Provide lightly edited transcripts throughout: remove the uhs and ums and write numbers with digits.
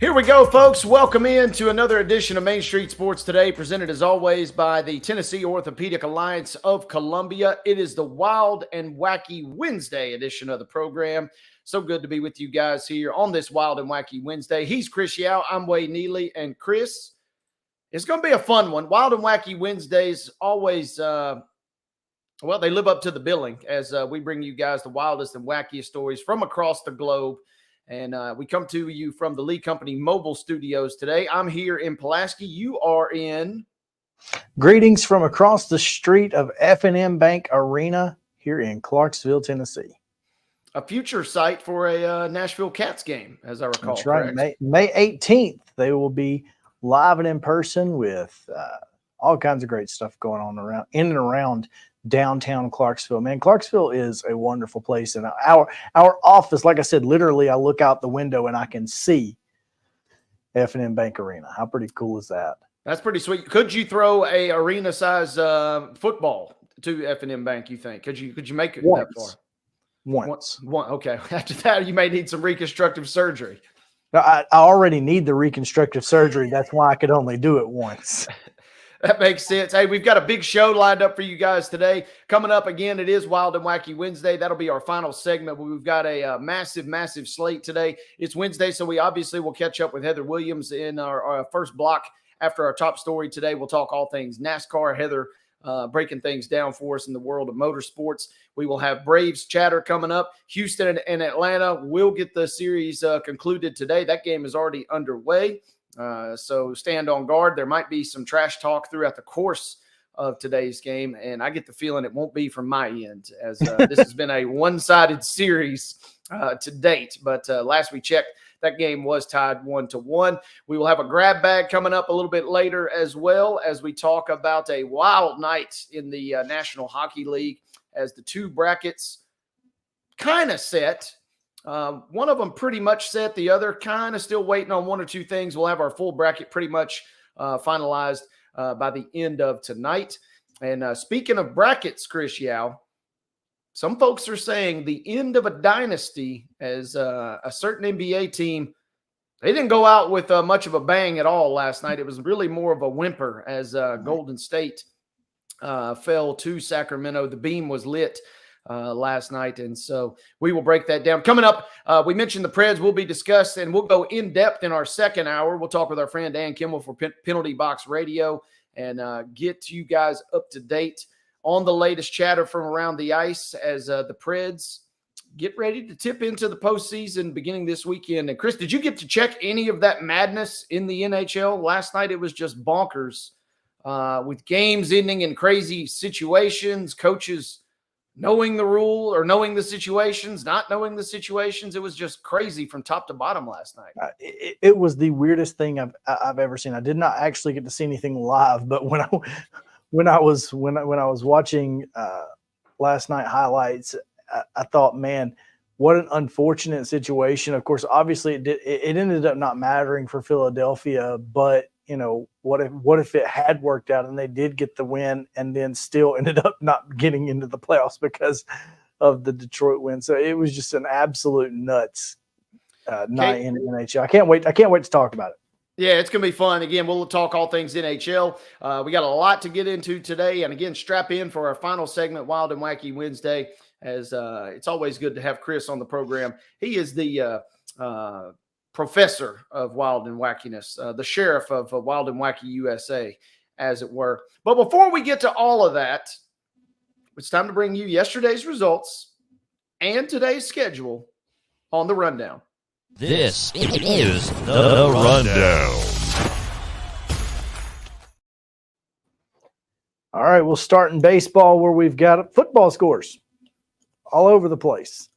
Here we go, folks. Welcome in to another edition of Main Street Sports Today, presented as always by the Tennessee Orthopedic Alliance of Columbia. It is the Wild and Wacky Wednesday edition of the program. So good to be with you guys here on this Wild and Wacky Wednesday. He's Chris Yao. I'm Wade Neely. And Chris, it's going to be a fun one. Wild and Wacky Wednesdays always, they live up to the billing as we bring you guys the wildest and wackiest stories from across the globe. And we come to you from the Lee Company mobile studios today. I'm here in Pulaski. You are in. Greetings from across the street of F&M Bank Arena here in Clarksville, Tennessee. A future site for a Nashville Cats game, as I recall. That's right. May 18th, they will be live and in person with all kinds of great stuff going on in and around downtown Clarksville. Man, Clarksville is a wonderful place. And our office, like I said, literally I look out the window and I can see F&M Bank Arena. How pretty cool is that? That's pretty sweet. Could you throw a arena size football to F&M Bank, you think? Could you make it that far? Once. Okay. After that, you may need some reconstructive surgery. I already need the reconstructive surgery. That's why I could only do it once. That makes sense. Hey, we've got a big show lined up for you guys today. Coming up again, it is Wild and Wacky Wednesday. That'll be our final segment. We've got a massive slate today. It's Wednesday, so we obviously will catch up with Heather Williams in our first block after our top story today. We'll talk all things NASCAR. Heather breaking things down for us in the world of motorsports. We will have Braves chatter coming up. Houston and Atlanta will get the series concluded today. That game is already underway. So stand on guard. There might be some trash talk throughout the course of today's game, and I get the feeling it won't be from my end, as this has been a one-sided series to date. But last we checked, that game was tied 1-1. We will have a grab bag coming up a little bit later, as well as we talk about a wild night in the National Hockey League, as the two brackets kind of set. One of them pretty much set, the other kind of still waiting on one or two things. We'll have our full bracket pretty much finalized by the end of tonight. And speaking of brackets, Chris Yao, some folks are saying the end of a dynasty, as a certain NBA team, they didn't go out with much of a bang at all last night. It was really more of a whimper as Golden State fell to Sacramento. The beam was lit last night, and so we will break that down. Coming up, we mentioned the Preds will be discussed, and we'll go in depth in our second hour. We'll talk with our friend Dan Kimmel for Penalty Box Radio and get you guys up to date on the latest chatter from around the ice as the Preds get ready to tip into the postseason beginning this weekend. And Chris, did you get to check any of that madness in the NHL last night? It was just bonkers with games ending in crazy situations, coaches knowing the rule or knowing the situations, not knowing the situations. It was just crazy from top to bottom last night. It was the weirdest thing I've ever seen. I did not actually get to see anything live, but when I was watching last night highlights, I thought, man, what an unfortunate situation. Of course, obviously it ended up not mattering for Philadelphia, but you know, what if it had worked out and they did get the win and then still ended up not getting into the playoffs because of the Detroit win? So it was just an absolute nuts night in the NHL. I can't wait to talk about it. Yeah, it's going to be fun. Again, we'll talk all things NHL. We got a lot to get into today. And again, strap in for our final segment, Wild and Wacky Wednesday, as it's always good to have Chris on the program. He is the professor of wild and wackiness, the sheriff of Wild and Wacky USA, as it were. But before we get to all of that, it's time to bring you yesterday's results and today's schedule on the rundown. This is the rundown. All right, we'll start in baseball, where we've got football scores all over the place.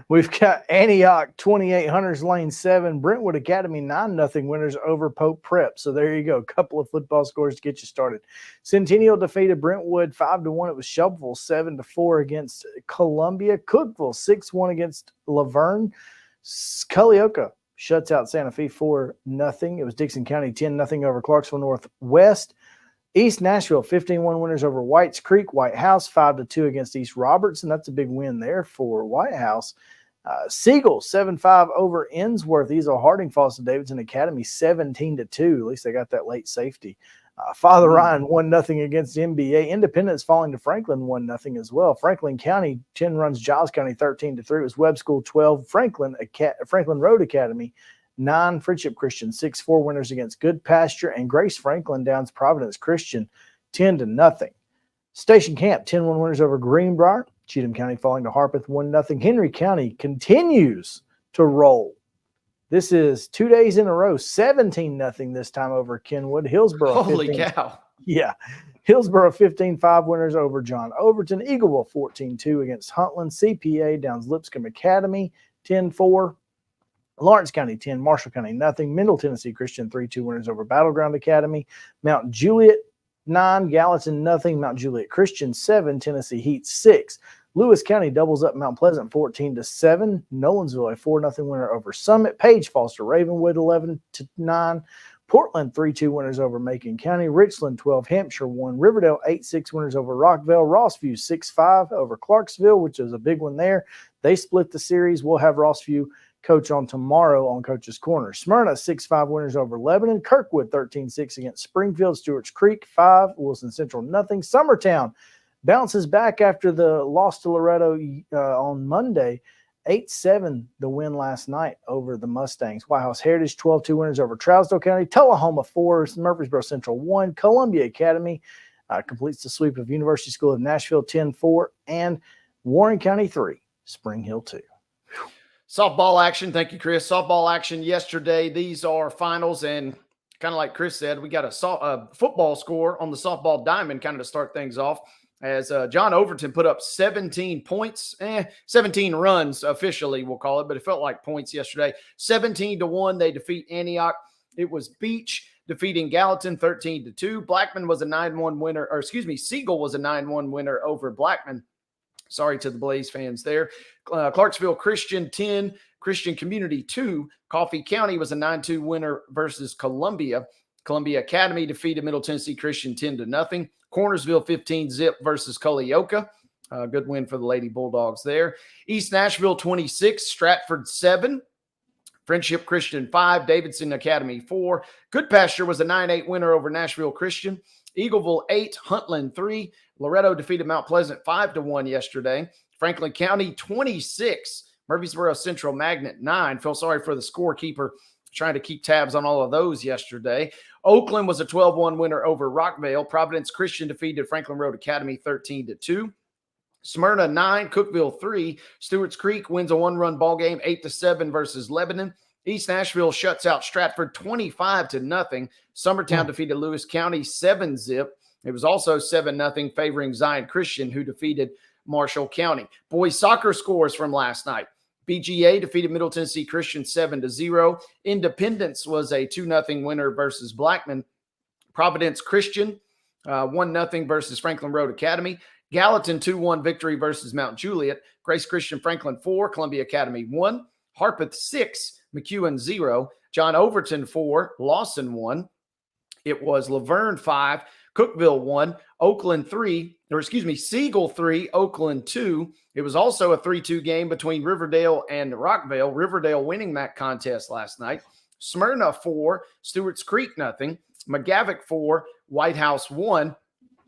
We've got Antioch 28, Hunters Lane 7, Brentwood Academy 9-0 winners over Pope Prep. So there you go, a couple of football scores to get you started. Centennial defeated Brentwood 5-1. It was Shelbyville 7-4 against Columbia. Cookeville 6-1 against Laverne. Culleoka shuts out Santa Fe 4-0. It was Dixon County 10-0 over Clarksville Northwest. East Nashville 15-1 winners over Whites Creek. White House 5-2 against East Robertson. That's a big win there for White House. Siegel 7-5 over Innsworth. Ezel Harding falls to Davidson Academy 17-2. At least they got that late safety. Father Ryan 1-0 against MBA. Independence falling to Franklin 1-0 as well. Franklin County 10 runs Giles County 13-3. It was Webb School 12. Franklin Road Academy 9. Friendship Christian 6-4 winners against Good Pasture, and Grace Franklin downs Providence Christian 10-0. Station Camp 10-1 winners over Greenbrier. Cheatham County falling to Harpeth 1-0. Henry County continues to roll. This is 2 days in a row, 17-0 this time over Kenwood. Hillsboro. Holy 15, cow. Yeah. Hillsboro 15-5 winners over John Overton. Eagleville 14-2 against Huntland. CPA downs Lipscomb Academy 10-4. Lawrence County 10, Marshall County nothing. Middle Tennessee Christian 3-2 winners over Battleground Academy. Mount Juliet 9, Gallatin nothing. Mount Juliet Christian 7, Tennessee Heat 6. Lewis County doubles up Mount Pleasant 14-7. Nolensville a 4-0 winner over Summit. Page falls to Ravenwood 11-9. Portland 3-2 winners over Macon County. Richland 12, Hampshire 1. Riverdale 8-6 winners over Rockville. Rossview 6-5 over Clarksville, which is a big one there. They split the series. We'll have Rossview coach on tomorrow on Coach's Corner. Smyrna 6-5 winners over Lebanon. Kirkwood 13-6 against Springfield. Stewart's Creek 5. Wilson Central nothing. Summertown bounces back after the loss to Loretto on Monday. 8-7 the win last night over the Mustangs. White House Heritage 12-2 winners over Trousdale County. Tullahoma 4, Murfreesboro Central 1. Columbia Academy completes the sweep of University School of Nashville 10-4. And Warren County 3, Spring Hill 2. Softball action. Thank you, Chris. Softball action yesterday. These are finals, and kind of like Chris said, we got a football score on the softball diamond kind of to start things off, as John Overton put up 17 points, 17 runs officially, we'll call it, but it felt like points yesterday. 17-1, they defeat Antioch. It was Beach defeating Gallatin 13-2. Blackman was a 9-1 winner, or excuse me, Siegel was a 9-1 winner over Blackman. Sorry to the Blaze fans there. Clarksville Christian 10, Christian Community 2. Coffee County was a 9-2 winner versus Columbia. Columbia Academy defeated Middle Tennessee Christian 10-0. Cornersville 15-0 versus Culleoka. Good win for the Lady Bulldogs there. East Nashville 26, Stratford 7. Friendship Christian 5, Davidson Academy 4. Good Pasture was a 9-8 winner over Nashville Christian. Eagleville 8, Huntland 3. Loretto defeated Mount Pleasant 5-1 yesterday. Franklin County 26, Murfreesboro Central Magnet 9. Feel sorry for the scorekeeper trying to keep tabs on all of those yesterday. Oakland was a 12-1 winner over Rockvale. Providence Christian defeated Franklin Road Academy 13-2. Smyrna 9, Cookeville 3. Stewart's Creek wins a one-run ball game 8-7 versus Lebanon. East Nashville shuts out Stratford 25-0. Summertown defeated Lewis County 7-0. It was also 7-0 favoring Zion Christian, who defeated Marshall County. Boys soccer scores from last night. BGA defeated Middle Tennessee Christian 7-0. Independence was a 2-0 winner versus Blackman. Providence Christian 1-0 versus Franklin Road Academy. Gallatin 2-1 victory versus Mount Juliet. Grace Christian Franklin 4, Columbia Academy 1. Harpeth 6, McEwen 0. John Overton 4, Lawson 1. It was Laverne 5, Cookeville 1, Oakland 3, Siegel 3, Oakland 2. It was also a 3-2 game between Riverdale and Rockvale. Riverdale winning that contest last night. Smyrna 4, Stewart's Creek 0. McGavick 4, White House 1.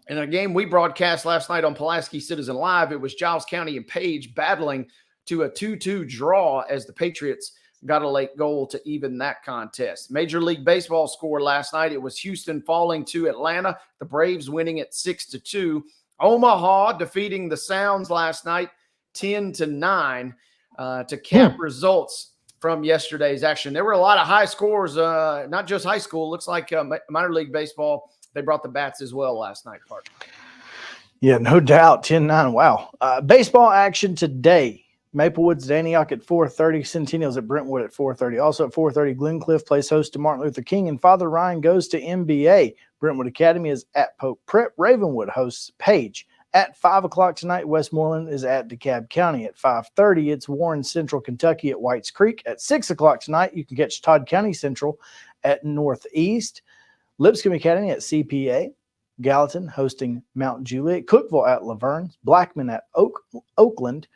In a game we broadcast last night on Pulaski Citizen Live, it was Giles County and Page battling to a 2-2 draw as the Patriots got a late goal to even that contest. Major League Baseball score last night, it was Houston falling to Atlanta, the Braves winning it 6-2. Omaha defeating the Sounds last night 10-9 to cap results from yesterday's action. There were a lot of high scores, not just high school. Looks like minor league baseball, they brought the bats as well last night, Park. Yeah, no doubt. 10-9. Wow. Baseball action today. Maplewoods at Antioch at 4:30. Centennials at Brentwood at 4:30. Also at 4:30, Glencliff plays host to Martin Luther King, and Father Ryan goes to MBA. Brentwood Academy is at Pope Prep. Ravenwood hosts Page. At 5 o'clock tonight, Westmoreland is at DeKalb County. At 5:30, it's Warren Central Kentucky at Whites Creek. At 6 o'clock tonight, you can catch Todd County Central at Northeast. Lipscomb Academy at CPA. Gallatin hosting Mount Juliet. Cookeville at Laverne. Blackman at Oakland.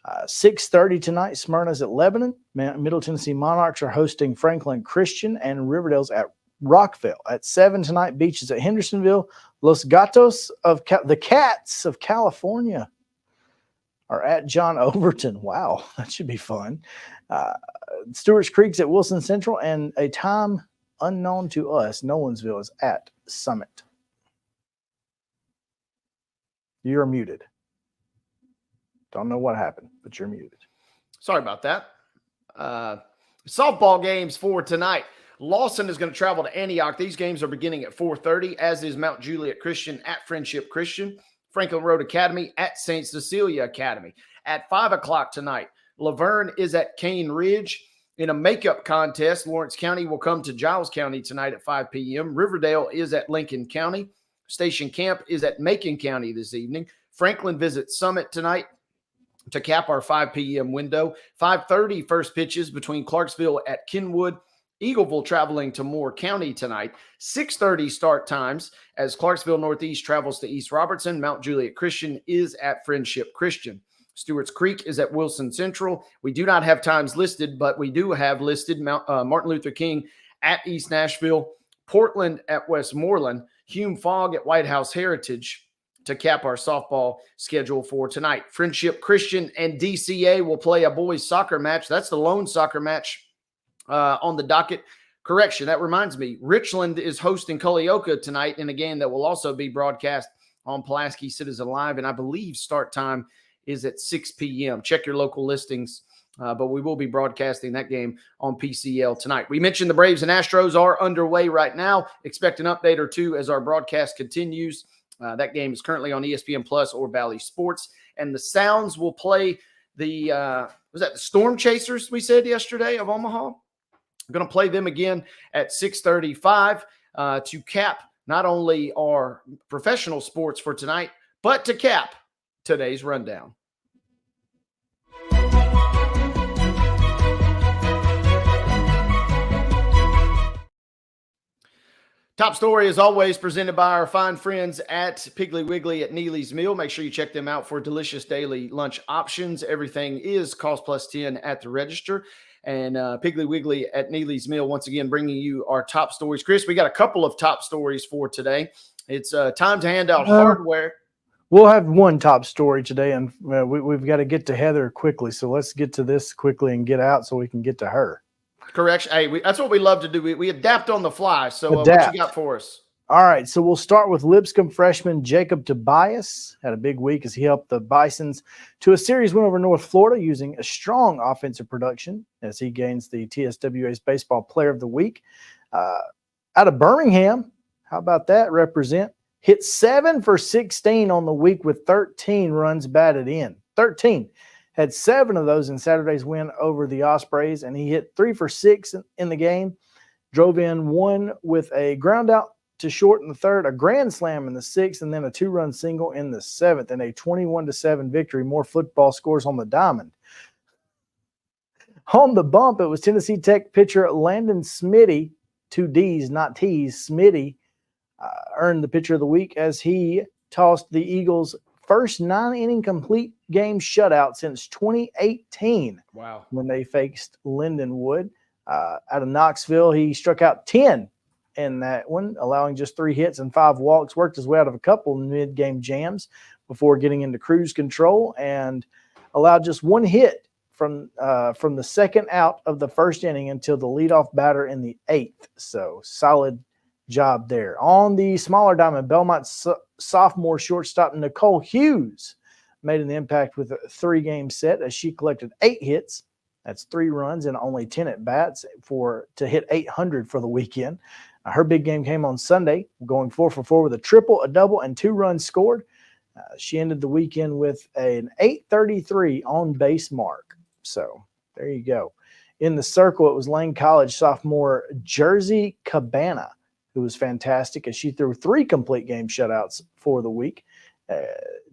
6:30 tonight, Smyrna's at Lebanon. Middle Tennessee Monarchs are hosting Franklin Christian, and Riverdale's at Rockville. At 7 tonight, Beach is at Hendersonville. Los Gatos the Cats of California are at John Overton. Wow, that should be fun. Stewart's Creek's at Wilson Central, and a time unknown to us, Nolensville is at Summit. You're muted. Don't know what happened, but you're muted. Sorry about that. Softball games for tonight. Lawson is going to travel to Antioch. These games are beginning at 4:30, as is Mount Juliet Christian at Friendship Christian. Franklin Road Academy at St. Cecilia Academy. At 5 o'clock tonight, Laverne is at Cane Ridge. In a makeup contest, Lawrence County will come to Giles County tonight at 5 p.m. Riverdale is at Lincoln County. Station Camp is at Macon County this evening. Franklin visits Summit tonight to cap our 5 p.m. window. 5:30 first pitches between Clarksville at Kenwood. Eagleville traveling to Moore County tonight. 6:30 start times as Clarksville Northeast travels to East Robertson. Mount Juliet Christian is at Friendship Christian. Stewart's Creek is at Wilson Central. We do not have times listed, but we do have listed Martin Luther King at East Nashville, Portland at Westmoreland, Hume Fogg at White House Heritage to cap our softball schedule for tonight. Friendship Christian and DCA will play a boys soccer match. That's the lone soccer match on the docket. Correction, that reminds me, Richland is hosting Culleoka tonight in a game that will also be broadcast on Pulaski Citizen Live, and I believe start time is at 6 p.m. Check your local listings, but we will be broadcasting that game on PCL tonight. We mentioned the Braves and Astros are underway right now. Expect an update or two as our broadcast continues. That game is currently on ESPN Plus or Bally Sports, and the Sounds will play the was that the Storm Chasers we said yesterday of Omaha? I'm going to play them again at 6:35 to cap not only our professional sports for tonight, but to cap today's rundown. Top story, as always, presented by our fine friends at Piggly Wiggly at Neely's Meal. Make sure you check them out for delicious daily lunch options. Everything is cost plus 10 at the register. And Piggly Wiggly at Neely's Meal, once again, bringing you our top stories. Chris, we got a couple of top stories for today. It's time to hand out hardware. We'll have one top story today, and we've got to get to Heather quickly. So let's get to this quickly and get out so we can get to her. Correction. Hey, that's what we love to do. We adapt on the fly. So what you got for us? All right, so we'll start with Lipscomb freshman Jacob Tobias. Had a big week as he helped the Bisons to a series win over North Florida using a strong offensive production as he gains the TSWA's Baseball Player of the Week. Out of Birmingham, how about that? Hit 7 for 16 on the week with 13 runs batted in. 13. Had 7 of those in Saturday's win over the Ospreys, and he hit 3 for 6 in the game. Drove in 1 with a ground out to short in the 3rd, a grand slam in the 6th, and then a 2-run single in the 7th, and a 21-7 victory. More football scores on the diamond. On the bump, it was Tennessee Tech pitcher Landon Smitty, 2 D's, not T's, Smitty, earned the pitcher of the week as he tossed the Eagles' first 9-inning complete game shutout since 2018. Wow. When they faced Lindenwood. Out of Knoxville, he struck out 10 in that one, allowing just 3 hits and 5 walks, worked his way out of a couple mid-game jams before getting into cruise control and allowed just 1 hit from the second out of the first inning until the leadoff batter in the 8th. So solid job there. On the smaller diamond, Belmont sophomore shortstop Nicole Hughes made an impact with a 3-game set as she collected 8 hits. That's 3 runs and only 10 at-bats to hit 800 for the weekend. Her big game came on Sunday, going 4 for 4 with a triple, a double, and 2 runs scored. She ended the weekend with an .833 on-base mark. So there you go. In the circle, it was Lane College sophomore Jersey Cabana, who was fantastic as she threw 3 complete game shutouts for the week.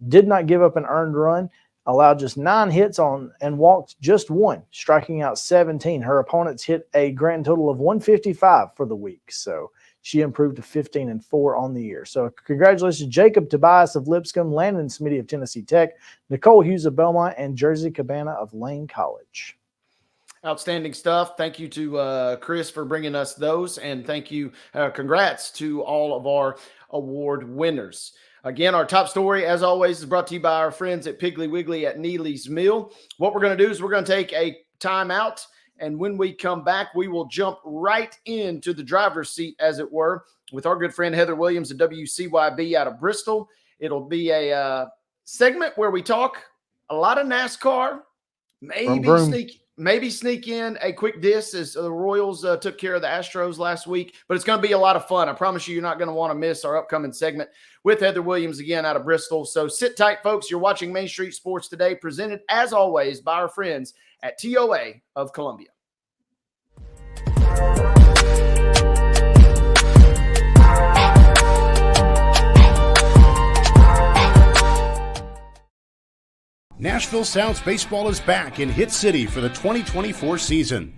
Did not give up an earned run, allowed just 9 hits and walked just 1, striking out 17. Her opponents hit a grand total of 155 for the week. So She improved to 15-4 on the year. So congratulations, Jacob Tobias of Lipscomb, Landon Smitty of Tennessee Tech, Nicole Hughes of Belmont, and Jersey Cabana of Lane College. Outstanding stuff. Thank you to Chris for bringing us those, and thank you. Congrats to all of our award winners. Again, our top story, as always, is brought to you by our friends at Piggly Wiggly at Neely's Mill. What we're going to do is we're going to take a timeout, and when we come back, we will jump right into the driver's seat, as it were, with our good friend Heather Williams at WCYB out of Bristol. It'll be a segment where we talk a lot of NASCAR, maybe sneak in a quick diss as the Royals took care of the Astros last week, but it's going to be a lot of fun. I promise you're not going to want to miss our upcoming segment with Heather Williams again out of Bristol. So sit tight, folks. You're watching Main Street Sports Today, presented as always by our friends at TOA of Columbia. Nashville Sounds Baseball is back in Hit City for the 2024 season.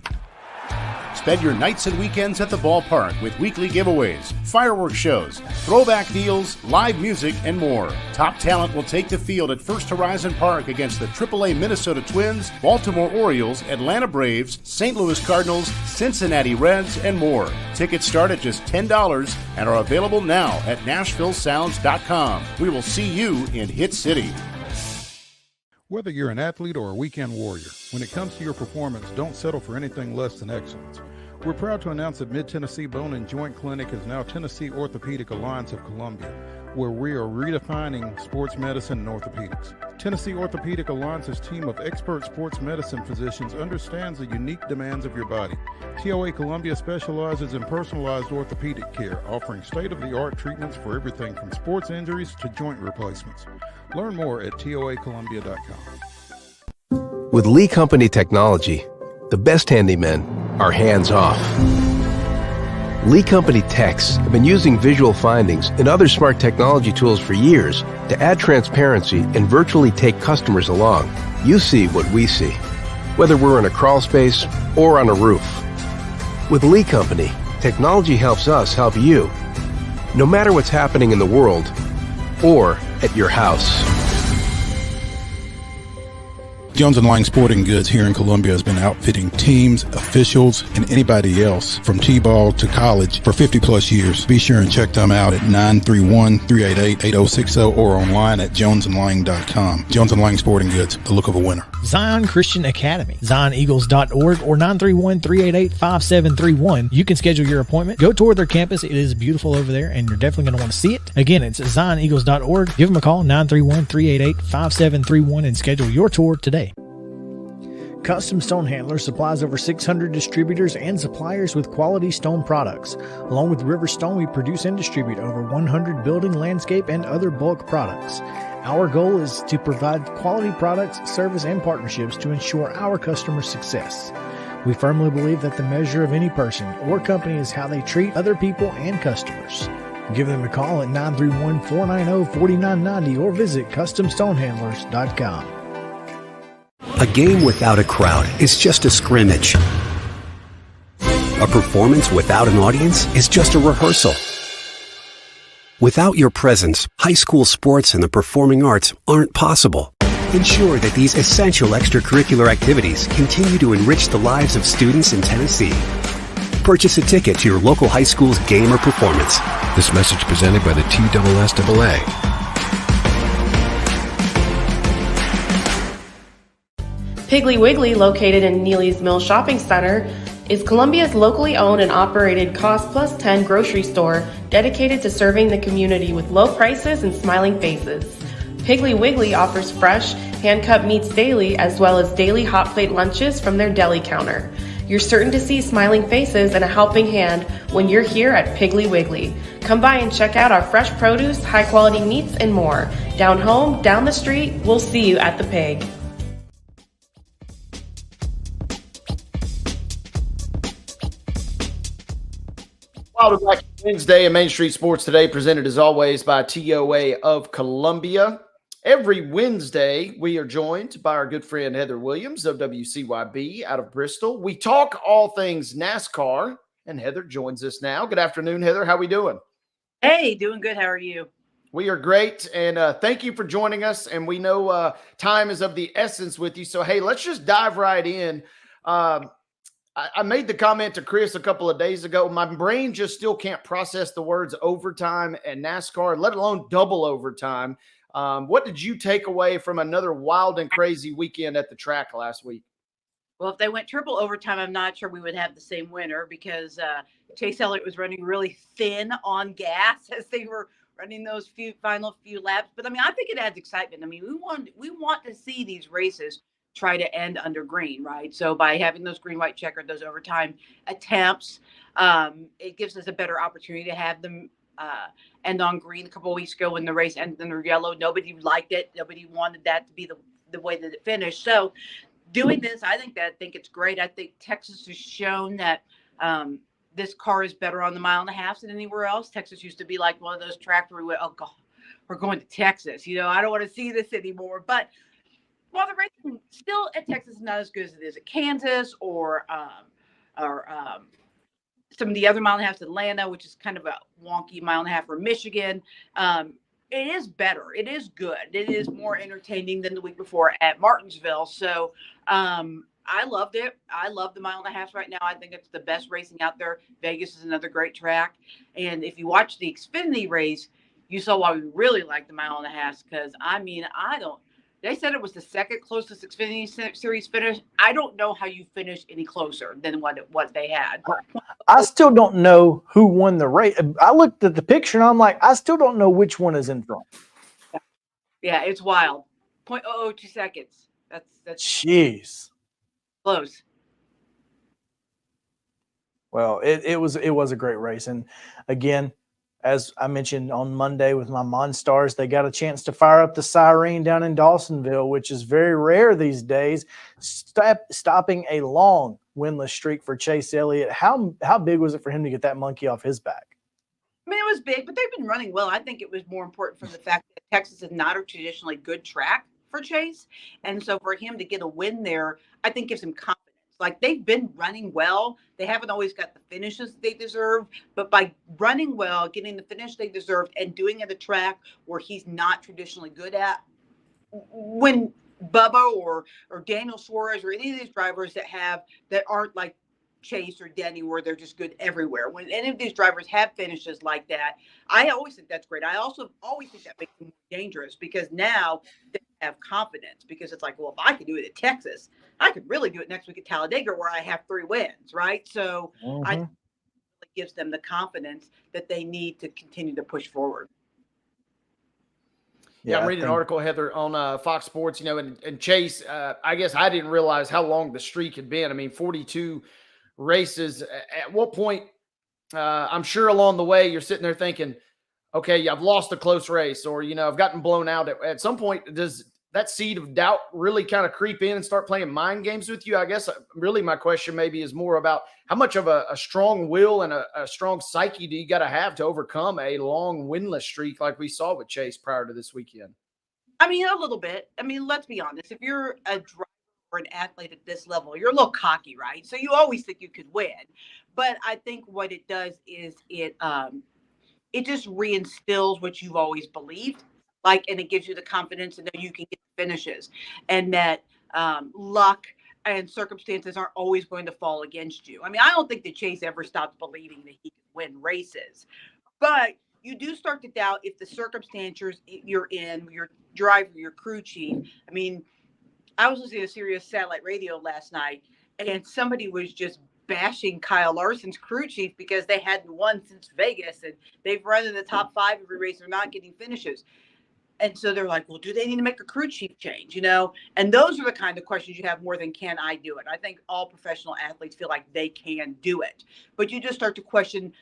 Spend your nights and weekends at the ballpark with weekly giveaways, fireworks shows, throwback deals, live music, and more. Top talent will take the field at First Horizon Park against the AAA Minnesota Twins, Baltimore Orioles, Atlanta Braves, St. Louis Cardinals, Cincinnati Reds, and more. Tickets start at just $10 and are available now at NashvilleSounds.com. We will see you in Hit City. Whether you're an athlete or a weekend warrior, when it comes to your performance, don't settle for anything less than excellence. We're proud to announce that Mid-Tennessee Bone and Joint Clinic is now Tennessee Orthopedic Alliance of Columbia, where we are redefining sports medicine and orthopedics. Tennessee Orthopedic Alliance's team of expert sports medicine physicians understands the unique demands of your body. TOA Columbia specializes in personalized orthopedic care, offering state-of-the-art treatments for everything from sports injuries to joint replacements. Learn more at toacolumbia.com. With Lee Company technology, the best handymen are hands-off. Lee Company techs have been using visual findings and other smart technology tools for years to add transparency and virtually take customers along. You see what we see, whether we're in a crawl space or on a roof. With Lee Company, technology helps us help you, no matter what's happening in the world or at your house. Jones & Lang Sporting Goods here in Columbia has been outfitting teams, officials, and anybody else from T-ball to college for 50 plus years. Be sure and check them out at 931-388-8060 or online at jonesandlang.com. Jones & Lang Sporting Goods, the look of a winner. Zion Christian Academy, zioneagles.org or 931-388-5731. You can schedule your appointment. Go tour their campus. It is beautiful over there, and you're definitely going to want to see it. Again, it's zioneagles.org. Give them a call, 931-388-5731, and schedule your tour today. Custom Stone Handler supplies over 600 distributors and suppliers with quality stone products. Along with River Stone, we produce and distribute over 100 building, landscape, and other bulk products. Our goal is to provide quality products, service, and partnerships to ensure our customers' success. We firmly believe that the measure of any person or company is how they treat other people and customers. Give them a call at 931-490-4990 or visit CustomStonehandlers.com. A game without a crowd is just a scrimmage. A performance without an audience is just a rehearsal. Without your presence, high school sports and the performing arts aren't possible. Ensure that these essential extracurricular activities continue to enrich the lives of students in Tennessee. Purchase a ticket to your local high school's game or performance. This message presented by the TSSAA. Piggly Wiggly, located in Neely's Mill Shopping Center, is Columbia's locally owned and operated Cost Plus 10 grocery store dedicated to serving the community with low prices and smiling faces. Piggly Wiggly offers fresh, hand-cut meats daily as well as daily hot plate lunches from their deli counter. You're certain to see smiling faces and a helping hand when you're here at Piggly Wiggly. Come by and check out our fresh produce, high-quality meats, and more. Down home, down the street, we'll see you at the Pig. Wild and Wacky Wednesday and Main Street Sports Today, presented as always by TOA of Columbia. Every Wednesday, we are joined by our good friend Heather Williams of WCYB out of Bristol. We talk all things NASCAR, And Heather joins us now. Good afternoon, Heather. How we doing? Hey, doing good. How are you? We are great, and thank you for joining us. And we know time is of the essence with you. So, hey, let's just dive right in. I made the comment to Chris a couple of days ago. My brain just still can't process the words overtime and NASCAR, let alone double overtime. What did you take away from another wild and crazy weekend at the track last week? Well, if they went triple overtime, I'm not sure we would have the same winner because Chase Elliott was running really thin on gas as they were running those final few laps. But I mean, I think it adds excitement. I mean, we want to see these races try to end under green, right? So by having those green, white checkered, those overtime attempts, it gives us a better opportunity to have them end on green. A couple of weeks ago when the race ended under yellow, nobody liked it. Nobody wanted that to be the way that it finished. So doing this, I think it's great. I think Texas has shown that this car is better on the mile and a half than anywhere else. Texas used to be like one of those tracks where we went, oh God, we're going to Texas. You know, I don't want to see this anymore. But while the racing still at Texas is not as good as it is at Kansas or some of the other mile and a half, Atlanta, which is kind of a wonky mile and a half, or Michigan, it is better. It is good. It is more entertaining than the week before at Martinsville. So I loved it. I love the mile and a half right now. I think it's the best racing out there. Vegas is another great track. And if you watch the Xfinity race, you saw why we really like the mile and a half. Because, I mean, they said it was the second closest Xfinity Series finish. I don't know how you finish any closer than what they had. I still don't know who won the race. I looked at the picture and I'm like, I still don't know which one is in front. Yeah, it's wild. 0.002 seconds. That's jeez. Close. Well, it was a great race. And again, as I mentioned on Monday with my Monstars, they got a chance to fire up the siren down in Dawsonville, which is very rare these days, stopping a long winless streak for Chase Elliott. How big was it for him to get that monkey off his back? I mean, it was big, but they've been running well. I think it was more important from the fact that Texas is not a traditionally good track for Chase. And so for him to get a win there, I think gives him confidence. Like, they've been running well. They haven't always got the finishes they deserve, but by running well, getting the finish they deserved, and doing it at a track where he's not traditionally good at, when Bubba or Daniel Suarez or any of these drivers that aren't like Chase or Denny, where they're just good everywhere, when any of these drivers have finishes like that, I always think that's great. I also always think that makes them more dangerous because now they have confidence, because it's like, well, if I could do it at Texas, I could really do it next week at Talladega where I have 3 wins, right? So I think it gives them the confidence that they need to continue to push forward. Yeah, I'm reading an article, Heather, on Fox Sports, you know, and Chase, I guess I didn't realize how long the streak had been. I mean, 42 races. At what point, I'm sure along the way, you're sitting there thinking, okay, I've lost a close race, or, you know, I've gotten blown out. At some point, does that seed of doubt really kind of creep in and start playing mind games with you? I guess really my question maybe is more about how much of a strong will and a strong psyche do you got to have to overcome a long winless streak like we saw with Chase prior to this weekend? I mean, a little bit. I mean, let's be honest. If you're a driver or an athlete at this level, you're a little cocky, right? So you always think you could win. But I think what it does is it just reinstills what you've always believed. And it gives you the confidence to know you can get finishes, and that luck and circumstances aren't always going to fall against you. I mean, I don't think that Chase ever stopped believing that he could win races, but you do start to doubt if the circumstances you're in, your driver, your crew chief. I mean, I was listening to Sirius satellite radio last night, and somebody was just bashing Kyle Larson's crew chief because they hadn't won since Vegas, and they've run in the top 5 every race. They're not getting finishes. And so they're like, well, do they need to make a crew chief change, you know? And those are the kind of questions you have more than, can I do it? I think all professional athletes feel like they can do it. But you just start to question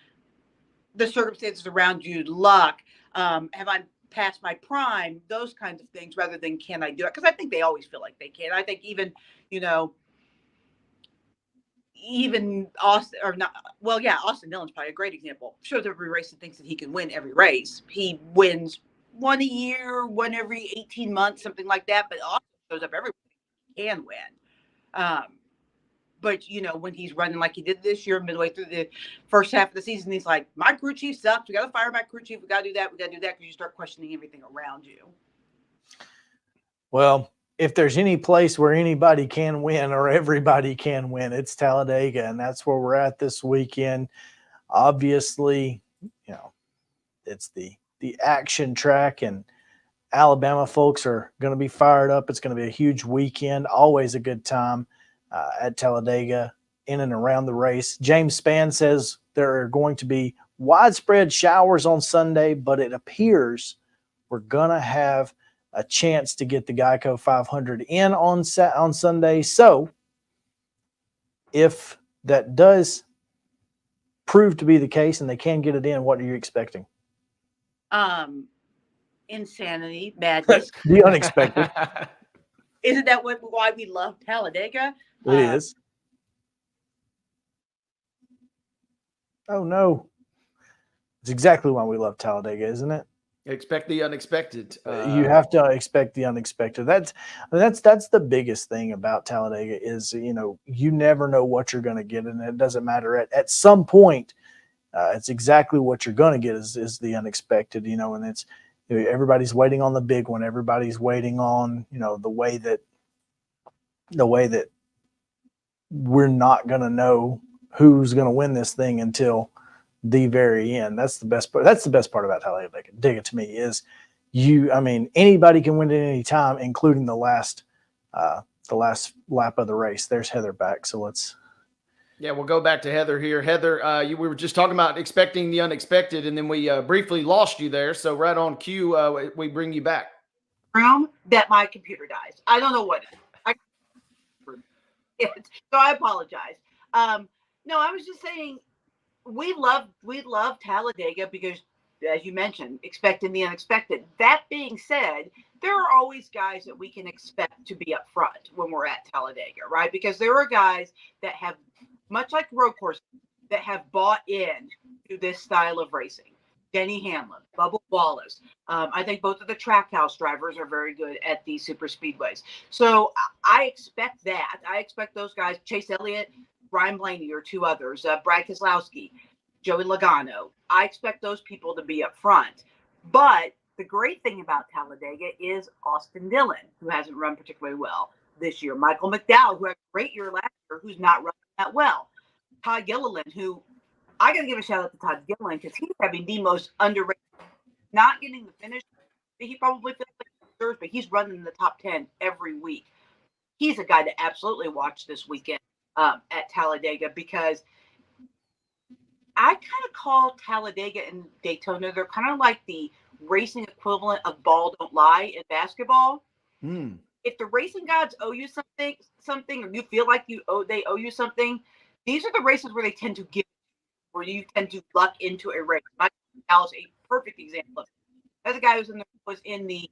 the circumstances around you, luck, have I passed my prime, those kinds of things, rather than can I do it? Because I think they always feel like they can. I think even, you know, even Austin, or not, well, yeah, Austin Dillon's probably a great example. Shows every race and thinks that he can win every race. He wins one a year, one every 18 months, something like that. But Austin shows up every week, he can win. But, when he's running like he did this year, midway through the first half of the season, he's like, my crew chief sucks. We got to fire my crew chief. We got to do that. We got to do that, because you start questioning everything around you. Well, if there's any place where anybody can win or everybody can win, it's Talladega, and that's where we're at this weekend. Obviously, it's the action track, and Alabama folks are going to be fired up. It's going to be a huge weekend, always a good time at Talladega in and around the race. James Spann says there are going to be widespread showers on Sunday, but it appears we're going to have a chance to get the Geico 500 in on Sunday. So if that does prove to be the case and they can get it in, what are you expecting? Insanity, madness. The unexpected. Isn't that why we love Talladega? It is. Oh, no. It's exactly why we love Talladega, isn't it? Expect the unexpected. You have to expect the unexpected. That's the biggest thing about Talladega is, you never know what you're going to get, and it doesn't matter. At some point, it's exactly what you're going to get is the unexpected, and it's everybody's waiting on the big one. Everybody's waiting on, the way that we're not going to know who's going to win this thing until the very end. That's the best part. That's the best part about Talladega to me is anybody can win at any time, including the last lap of the race. There's Heather back. So we'll go back to Heather here. Heather, we were just talking about expecting the unexpected, and then we briefly lost you there. So right on cue, we bring you back. Room that my computer dies. I don't know what. So I apologize. No, I was just saying we love Talladega because, as you mentioned, expecting the unexpected. That being said, there are always guys that we can expect to be up front when we're at Talladega, right? Because there are guys that have, much like road courses, that have bought in to this style of racing. Denny Hamlin, Bubba Wallace. I think both of the Trackhouse drivers are very good at these super speedways. So I expect that. I expect those guys, Chase Elliott, Ryan Blaney, or two others, Brad Keselowski, Joey Logano. I expect those people to be up front. But the great thing about Talladega is Austin Dillon, who hasn't run particularly well this year. Michael McDowell, who had a great year last year, who's not running that well. Todd Gilliland, who I got to give a shout out to Todd Gilliland because he's having the most underrated, not getting the finish. He probably feels like he deserves, but he's running in the top 10 every week. He's a guy to absolutely watch this weekend at Talladega because I kind of call Talladega and Daytona, they're kind of like the racing equivalent of Ball Don't Lie in basketball. If the racing gods owe you something, or you feel like they owe you something, these are the races where they tend to give, where you tend to luck into a race. Michael McDowell is a perfect example of it. That's a guy who was in the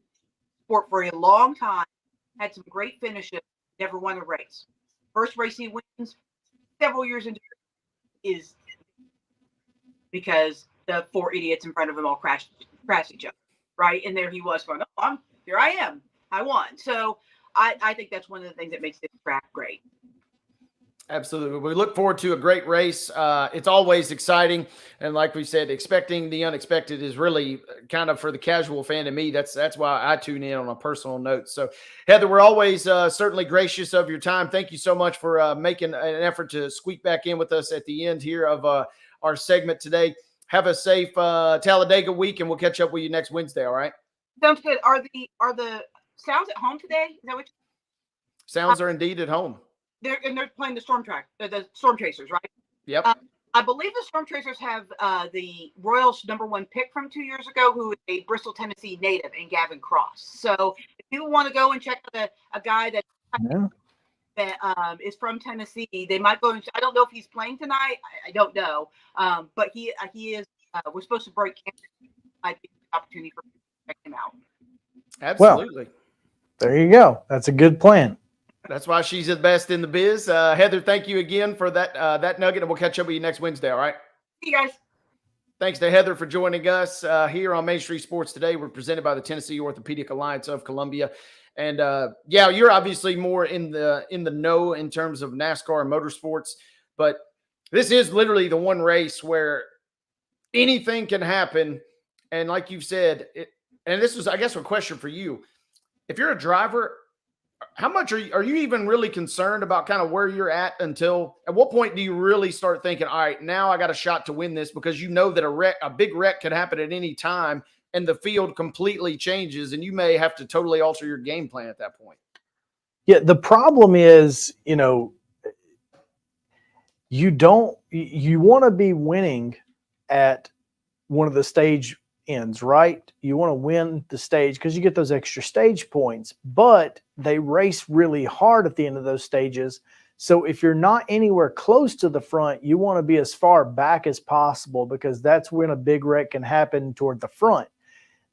sport for a long time, had some great finishes, never won a race. First race he wins, several years into it, is because the four idiots in front of him all crashed each other, right? And there he was going, here I am. I won. So I think that's one of the things that makes this track great. Absolutely. We look forward to a great race. It's always exciting. And like we said, expecting the unexpected is really kind of for the casual fan and me. That's why I tune in on a personal note. So, Heather, we're always certainly gracious of your time. Thank you so much for making an effort to squeak back in with us at the end here of our segment today. Have a safe Talladega week, and we'll catch up with you next Wednesday, all right? Sounds good. Are the sounds at home today? Is that what sounds are indeed at home. They're playing the the Storm Chasers, right? Yep. I believe the Storm Chasers have the Royals' #1 pick from 2 years ago, who is a Bristol, Tennessee native, in Gavin Cross. So if people want to go and check out a guy that is from Tennessee, they might go. I don't know if he's playing tonight. I don't know. But he is. We're supposed to break camp. I think the opportunity for him to check him out. Absolutely. Well, there you go. That's a good plan. That's why she's the best in the biz. Heather, thank you again for that nugget, and we'll catch up with you next Wednesday, all right? See you guys. Thanks to Heather for joining us here on Main Street Sports today. We're presented by the Tennessee Orthopedic Alliance of Columbia. And yeah, you're obviously more in the know in terms of NASCAR and motorsports, but this is literally the one race where anything can happen. And like you've said, and this was, I guess, a question for you. If you're a driver, how much are you even really concerned about kind of where you're at until at what point do you really start thinking, all right, now I got a shot to win this, because you know that a big wreck could happen at any time and the field completely changes and you may have to totally alter your game plan at that point? Yeah, the problem is, you want to be winning at one of the stage ends, right? You want to win the stage because you get those extra stage points, but they race really hard at the end of those stages. So if you're not anywhere close to the front, you want to be as far back as possible, because that's when a big wreck can happen toward the front.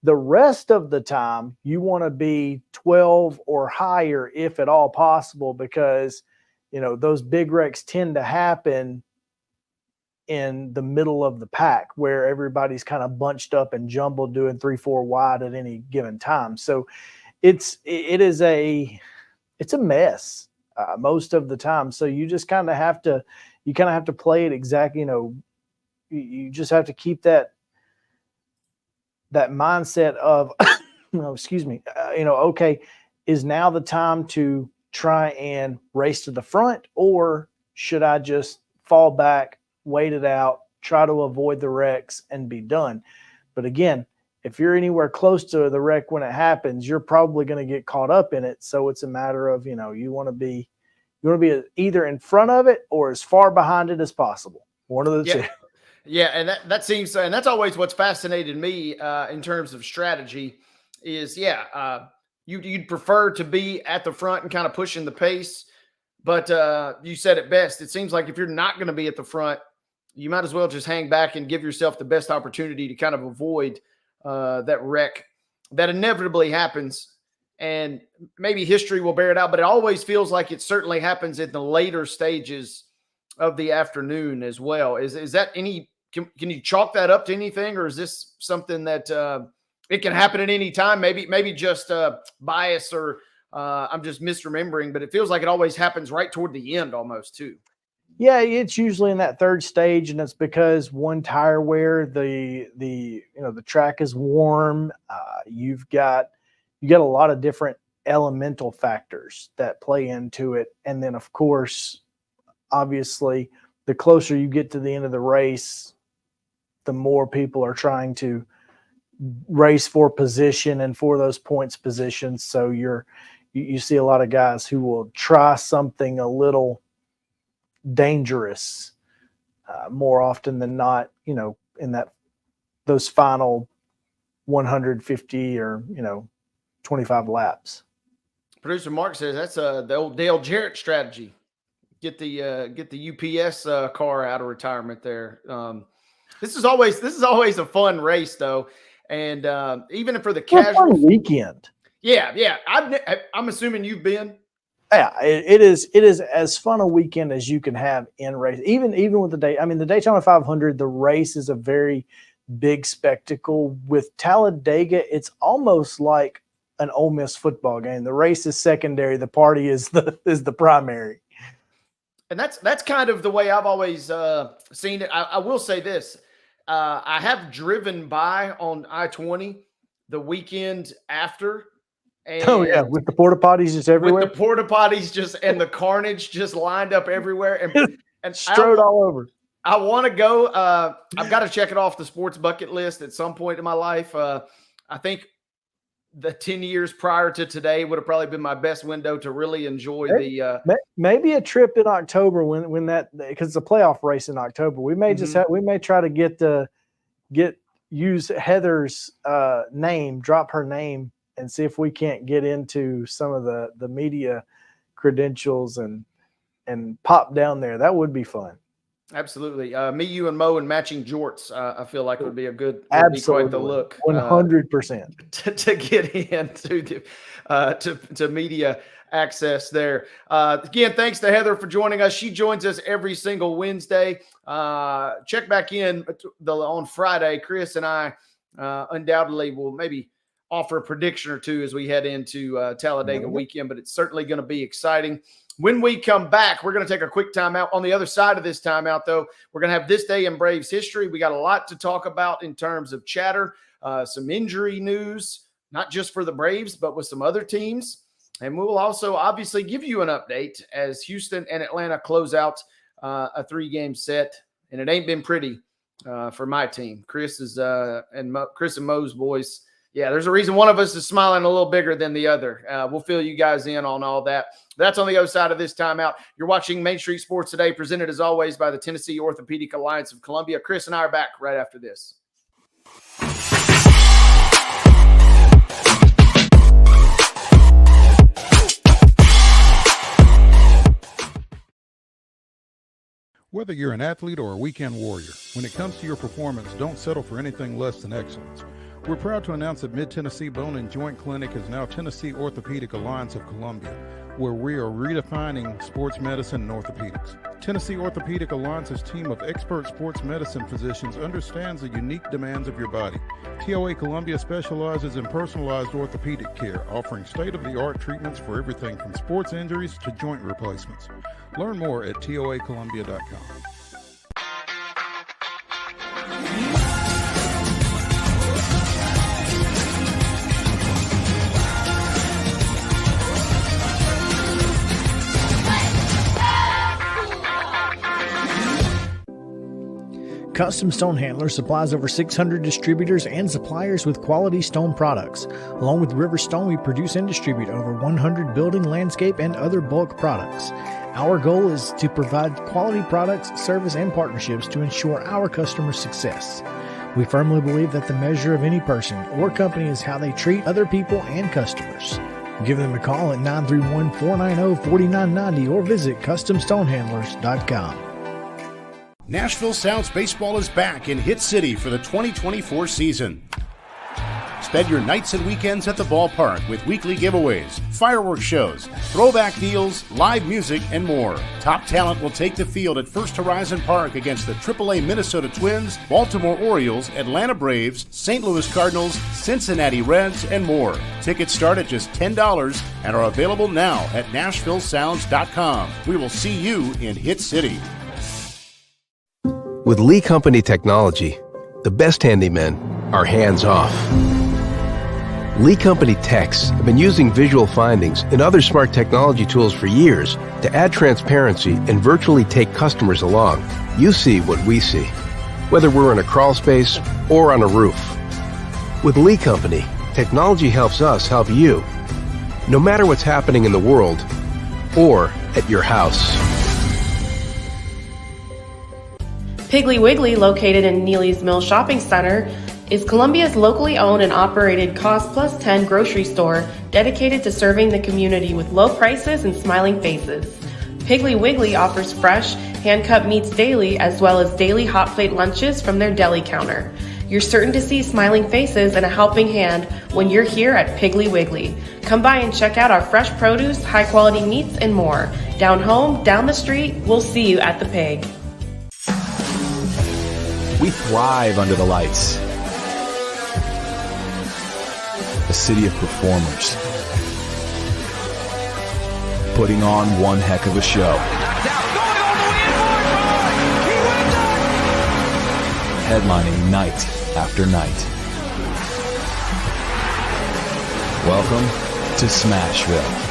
The rest of the time, you want to be 12 or higher if at all possible, because those big wrecks tend to happen in the middle of the pack where everybody's kind of bunched up and jumbled doing 3-4 wide at any given time. So it's a mess most of the time. So you just kind of have to play it exactly. You just have to keep that mindset of, excuse me, okay, is now the time to try and race to the front, or should I just fall back, wait it out, try to avoid the wrecks and be done? But again, if you're anywhere close to the wreck when it happens, you're probably going to get caught up in it. So it's a matter of, you want to be either in front of it or as far behind it as possible. One of the two. Yeah, and that seems, and that's always what's fascinated me in terms of strategy is, you'd prefer to be at the front and kind of pushing the pace, but you said it best. It seems like if you're not going to be at the front, you might as well just hang back and give yourself the best opportunity to kind of avoid that wreck that inevitably happens. And maybe history will bear it out, but it always feels like it certainly happens in the later stages of the afternoon as well. Is that any? Can you chalk that up to anything, or is this something that it can happen at any time? Maybe just bias, or I'm just misremembering, but it feels like it always happens right toward the end almost too. Yeah, it's usually in that third stage, and it's because one tire wear, the track is warm. You've got a lot of different elemental factors that play into it, and then of course, obviously, the closer you get to the end of the race, the more people are trying to race for position and for those points positions. So you see a lot of guys who will try something a little dangerous more often than not, in those final 150 or 25 laps. Producer Mark says that's the old Dale Jarrett strategy. Get the UPS car out of retirement there. This is always a fun race though, and even for the casual weekend. Yeah. I'm assuming you've been. Yeah, it is as fun a weekend as you can have in race. Even with the day, the Daytona 500, the race is a very big spectacle. With Talladega, it's almost like an Ole Miss football game. The race is secondary, the party is the primary. And that's kind of the way I've always seen it. I will say this. I have driven by on I-20 the weekend after. And with the porta potties just everywhere. With the porta potties and the carnage just lined up everywhere and strode all over. I want to go. I've got to check it off the sports bucket list at some point in my life. I think the 10 years prior to today would have probably been my best window to really enjoy maybe a trip in October when that, because it's a playoff race in October. We may we may try to use Heather's name, drop her name, and see if we can't get into some of the media credentials and pop down there. That would be fun. Absolutely. Me, you, and Mo in matching jorts. I feel like it would be absolutely be quite the look. 100% to get into to media access there. Again, thanks to Heather for joining us. She joins us every single Wednesday. Check back in on Friday. Chris and I undoubtedly will maybe offer a prediction or two as we head into Talladega weekend, but it's certainly going to be exciting. When we come back, we're going to take a quick timeout. On the other side of this timeout, though, we're going to have this day in Braves history. We got a lot to talk about in terms of chatter, some injury news, not just for the Braves, but with some other teams. And we will also obviously give you an update as Houston and Atlanta close out a 3-game set. And it ain't been pretty for my team. Chris and Mo's boys. Yeah, there's a reason one of us is smiling a little bigger than the other. We'll fill you guys in on all that. That's on the other side of this timeout. You're watching Main Street Sports Today, presented as always by the Tennessee Orthopedic Alliance of Columbia. Chris and I are back right after this. Whether you're an athlete or a weekend warrior, when it comes to your performance, don't settle for anything less than excellence. We're proud to announce that Mid-Tennessee Bone and Joint Clinic is now Tennessee Orthopedic Alliance of Columbia, where we are redefining sports medicine and orthopedics. Tennessee Orthopedic Alliance's team of expert sports medicine physicians understands the unique demands of your body. TOA Columbia specializes in personalized orthopedic care, offering state-of-the-art treatments for everything from sports injuries to joint replacements. Learn more at toacolumbia.com. Custom Stone Handler supplies over 600 distributors and suppliers with quality stone products. Along with River Stone, we produce and distribute over 100 building, landscape, and other bulk products. Our goal is to provide quality products, service, and partnerships to ensure our customers' success. We firmly believe that the measure of any person or company is how they treat other people and customers. Give them a call at 931-490-4990 or visit CustomStonehandlers.com. Nashville Sounds Baseball is back in Hit City for the 2024 season. Spend your nights and weekends at the ballpark with weekly giveaways, fireworks shows, throwback deals, live music, and more. Top talent will take the field at First Horizon Park against the AAA Minnesota Twins, Baltimore Orioles, Atlanta Braves, St. Louis Cardinals, Cincinnati Reds, and more. Tickets start at just $10 and are available now at NashvilleSounds.com. We will see you in Hit City. With Lee Company technology, the best handymen are hands-off. Lee Company techs have been using visual findings and other smart technology tools for years to add transparency and virtually take customers along. You see what we see, whether we're in a crawl space or on a roof. With Lee Company, technology helps us help you, no matter what's happening in the world or at your house. Piggly Wiggly, located in Neely's Mill Shopping Center, is Columbia's locally owned and operated Cost Plus 10 grocery store dedicated to serving the community with low prices and smiling faces. Piggly Wiggly offers fresh, hand-cut meats daily as well as daily hot plate lunches from their deli counter. You're certain to see smiling faces and a helping hand when you're here at Piggly Wiggly. Come by and check out our fresh produce, high-quality meats, and more. Down home, down the street, we'll see you at the Pig. We thrive under the lights. A city of performers, putting on one heck of a show. Headlining night after night. Welcome to Smashville.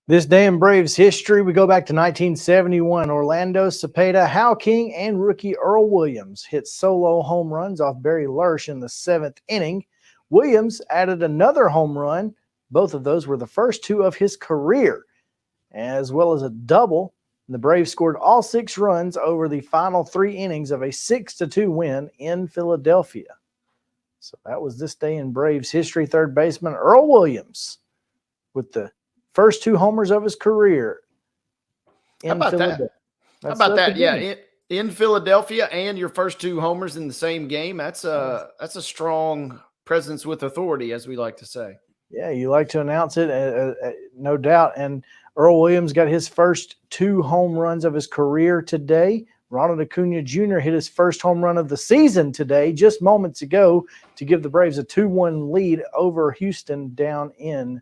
This day in Braves history, we go back to 1971. Orlando Cepeda, Hal King, and rookie Earl Williams hit solo home runs off Barry Lersch in the 7th inning. Williams added another home run. Both of those were the first two of his career, as well as a double. The Braves scored all 6 runs over the final 3 innings of a 6-2 win in Philadelphia. So that was this day in Braves history. Third baseman Earl Williams with the first 2 homers of his career in How about Philadelphia. that? How about that? Yeah, in Philadelphia, and your first 2 homers in the same game. That's a strong presence with authority, as we like to say. Yeah, you like to announce it, no doubt. And Earl Williams got his first 2 home runs of his career today. Ronald Acuna Jr. hit his first home run of the season today, just moments ago, to give the Braves a 2-1 lead over Houston down in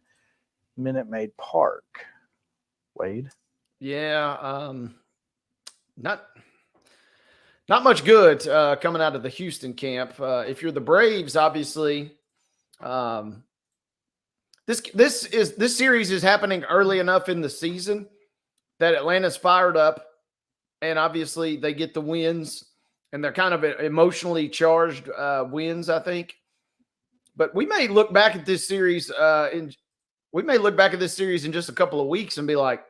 Minute Maid Park. Wade? Yeah, not much good coming out of the Houston camp. If you're the Braves, obviously, this series is happening early enough in the season that Atlanta's fired up, and obviously they get the wins, and they're kind of emotionally charged wins, I think. But we may look back at this series in just a couple of weeks and be like,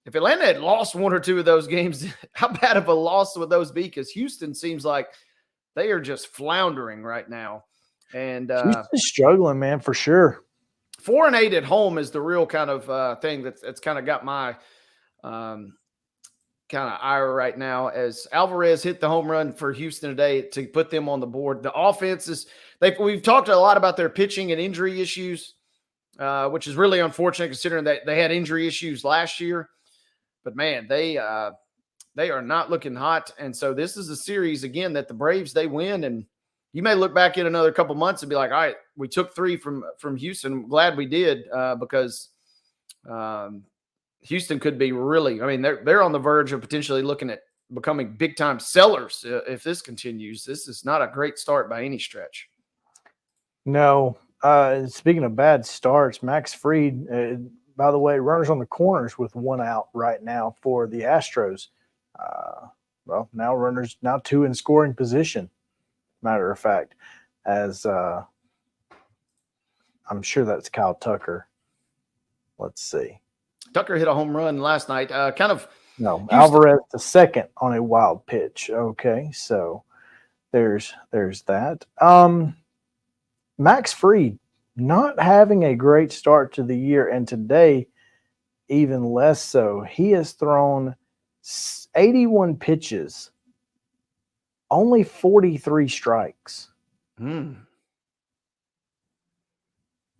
if Atlanta had lost 1 or 2 of those games, how bad of a loss would those be? Because Houston seems like they are just floundering right now. And Houston's struggling, man, for sure. 4-8 at home is the real kind of thing that's kind of got my kind of ire right now, as Alvarez hit the home run for Houston today to put them on the board. The offense is we've talked a lot about their pitching and injury issues, which is really unfortunate considering that they had injury issues last year. But man, they are not looking hot. And so this is a series again that the Braves, they win, and you may look back in another couple months and be like, all right, we took 3 from Houston. I'm glad we did, because Houston could be really, I mean, they're on the verge of potentially looking at becoming big time sellers if this continues. This is not a great start by any stretch. No. Speaking of bad starts, Max Fried, by the way, runners on the corners with 1 out right now for the Astros. Well, now 2 in scoring position, matter of fact, as I'm sure that's Kyle Tucker. Let's see. Tucker hit a home run last night. Alvarez the second on a wild pitch. Okay, so there's that. Max Fried not having a great start to the year, and today even less so. He has thrown 81 pitches, only 43 strikes.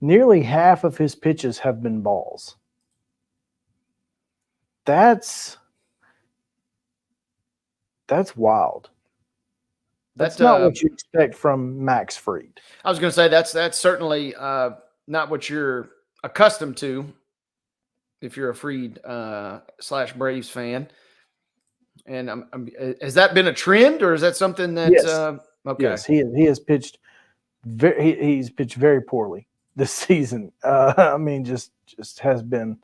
Nearly half of his pitches have been balls. That's wild. That's not what you expect from Max Fried. I was going to say that's certainly not what you're accustomed to if you're a Fried / Braves fan. And has that been a trend, or is that something that? Yes. Okay. Yes, he has pitched. He's pitched very poorly this season. I mean, just has been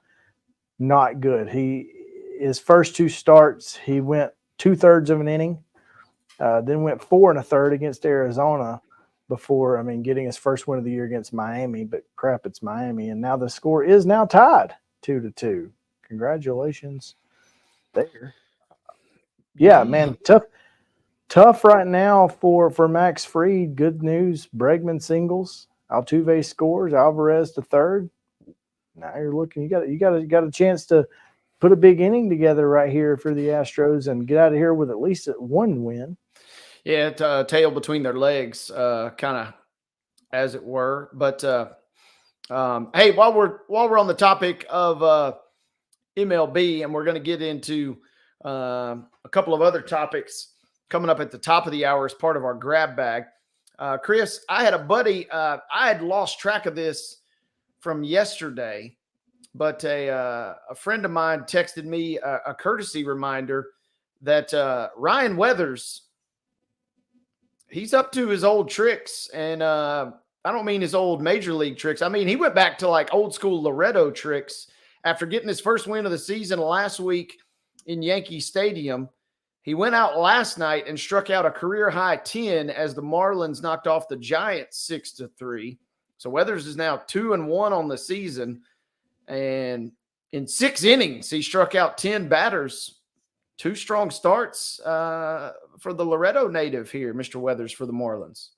not good. His first 2 starts, he went 2/3 of an inning. Then went 4 1/3 against Arizona before, getting his first win of the year against Miami. But crap, it's Miami. And now the score is now tied 2-2. Congratulations there. Yeah, man, tough right now for Max Fried. Good news, Bregman singles, Altuve scores, Alvarez to third. Now you're looking, you got a chance to put a big inning together right here for the Astros and get out of here with at least 1 win. Yeah, tail between their legs, kind of, as it were. But hey, while we're on the topic of MLB, and we're going to get into a couple of other topics coming up at the top of the hour as part of our grab bag. Chris, I had a buddy. I had lost track of this from yesterday, but a friend of mine texted me a courtesy reminder that Ryan Weathers, he's up to his old tricks. And I don't mean his old major league tricks. I mean, he went back to like old school Loretto tricks after getting his first win of the season last week in Yankee Stadium. He went out last night and struck out a career high 10 as the Marlins knocked off the Giants 6-3. So Weathers is now 2-1 on the season. And in 6 innings, he struck out 10 batters. 2 strong starts for the Loretto native here, Mr. Weathers, for the Marlins.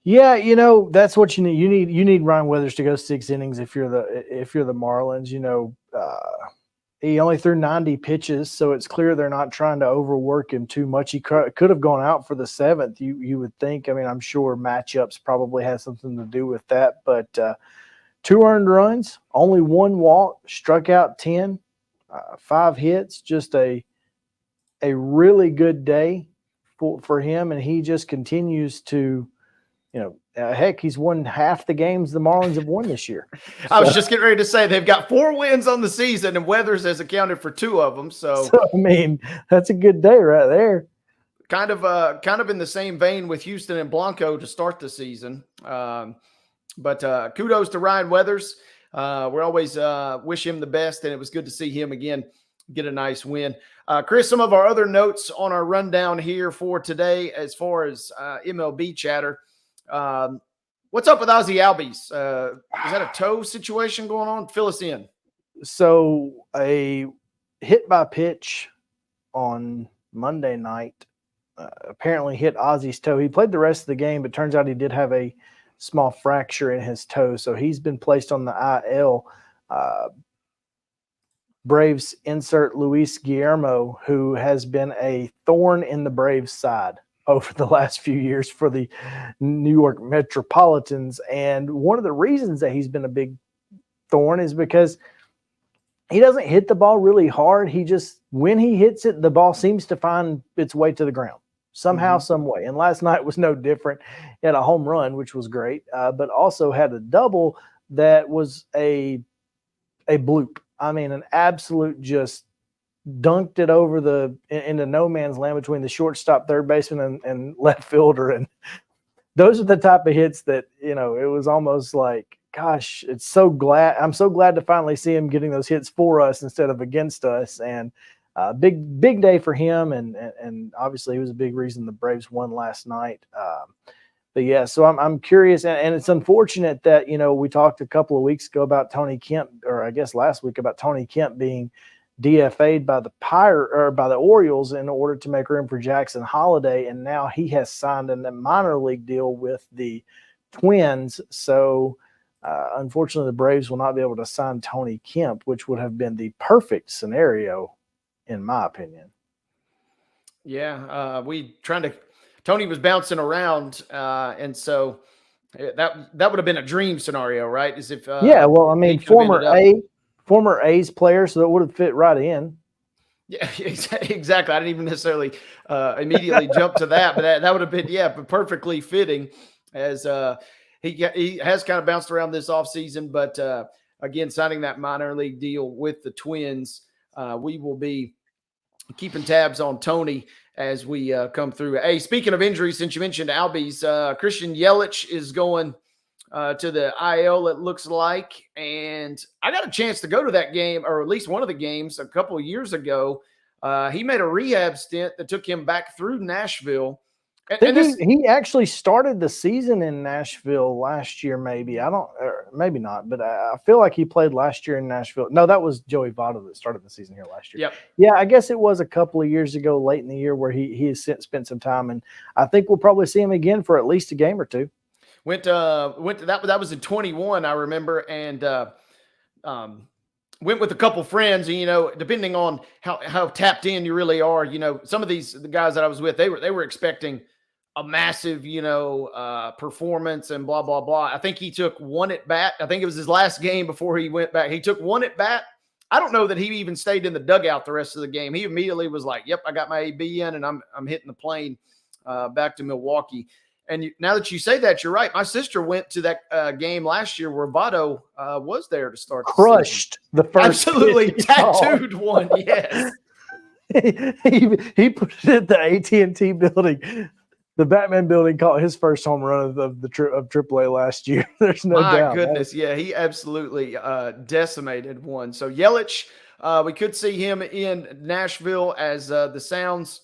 Yeah, that's what you need. You need Ryan Weathers to go 6 innings if you're the Marlins. He only threw 90 pitches, so it's clear they're not trying to overwork him too much. He could have gone out for the 7th. You would think. I mean, I'm sure matchups probably has something to do with that. But 2 earned runs, only 1 walk, struck out 10, 5 hits. Just a really good day for him, and he just continues to. Heck, he's won half the games the Marlins have won this year. I was just getting ready to say they've got 4 wins on the season, and Weathers has accounted for 2 of them. So I mean, that's a good day right there. Kind of in the same vein with Houston and Blanco to start the season. But kudos to Ryan Weathers. We always wish him the best, and it was good to see him again get a nice win. Chris, some of our other notes on our rundown here for today as far as MLB chatter. What's up with Ozzie Albies? Is that a toe situation going on? Fill us in. So a hit by pitch on Monday night apparently hit Ozzie's toe. He played the rest of the game, but turns out he did have a small fracture in his toe. So he's been placed on the IL. Braves insert Luis Guillermo, who has been a thorn in the Braves' side over the last few years for the New York Metropolitans. And one of the reasons that he's been a big thorn is because he doesn't hit the ball really hard. When he hits it, the ball seems to find its way to the ground somehow, some way. And last night was no different. He had a home run, which was great, but also had a double that was a bloop. I mean, an absolute just dunked it over into no man's land between the shortstop, third baseman, and left fielder. And those are the type of hits that, it was almost like, gosh, I'm so glad to finally see him getting those hits for us instead of against us. And big day for him. And obviously he was a big reason the Braves won last night. But yeah, so I'm curious, and it's unfortunate that, we talked a couple of weeks ago about Tony Kemp, or I guess last week about Tony Kemp being DFA'd by the Orioles in order to make room for Jackson Holliday, and now he has signed a minor league deal with the Twins. So unfortunately, the Braves will not be able to sign Tony Kemp, which would have been the perfect scenario, in my opinion. Yeah, Tony was bouncing around, and so that would have been a dream scenario, right? As if former A's player, so that would have fit right in. Yeah, exactly. I didn't even necessarily immediately jump to that, but that would have been perfectly fitting. As he has kind of bounced around this offseason, but again, signing that minor league deal with the Twins, we will be keeping tabs on Tony as we come through. Hey, speaking of injuries, since you mentioned Albies, Christian Yelich is going to the IL, it looks like. And I got a chance to go to that game, or at least one of the games, a couple of years ago. He made a rehab stint that took him back through Nashville. He actually started the season in Nashville last year, maybe. Maybe not, but I feel like he played last year in Nashville. No, that was Joey Votto that started the season here last year. Yep. Yeah, I guess it was a couple of years ago, late in the year, where he has spent some time, and I think we'll probably see him again for at least a game or two. Went to that was in 21, I remember, and went with a couple friends, and depending on how tapped in you really are, some of the guys that I was with, they were expecting a massive, performance and blah, blah, blah. I think he took 1 at bat. I think it was his last game before he went back. He took 1 at bat. I don't know that he even stayed in the dugout the rest of the game. He immediately was like, yep, I got my AB in, and I'm hitting the plane back to Milwaukee. And now that you say that, you're right. My sister went to that game last year where Votto was there to start. Crushed the first. Absolutely tattooed one, yes. he put it at the AT&T building. The Batman building caught his first home run of AAA last year. There's no doubt. My goodness, yeah, he absolutely decimated one. So Yelich, we could see him in Nashville as the Sounds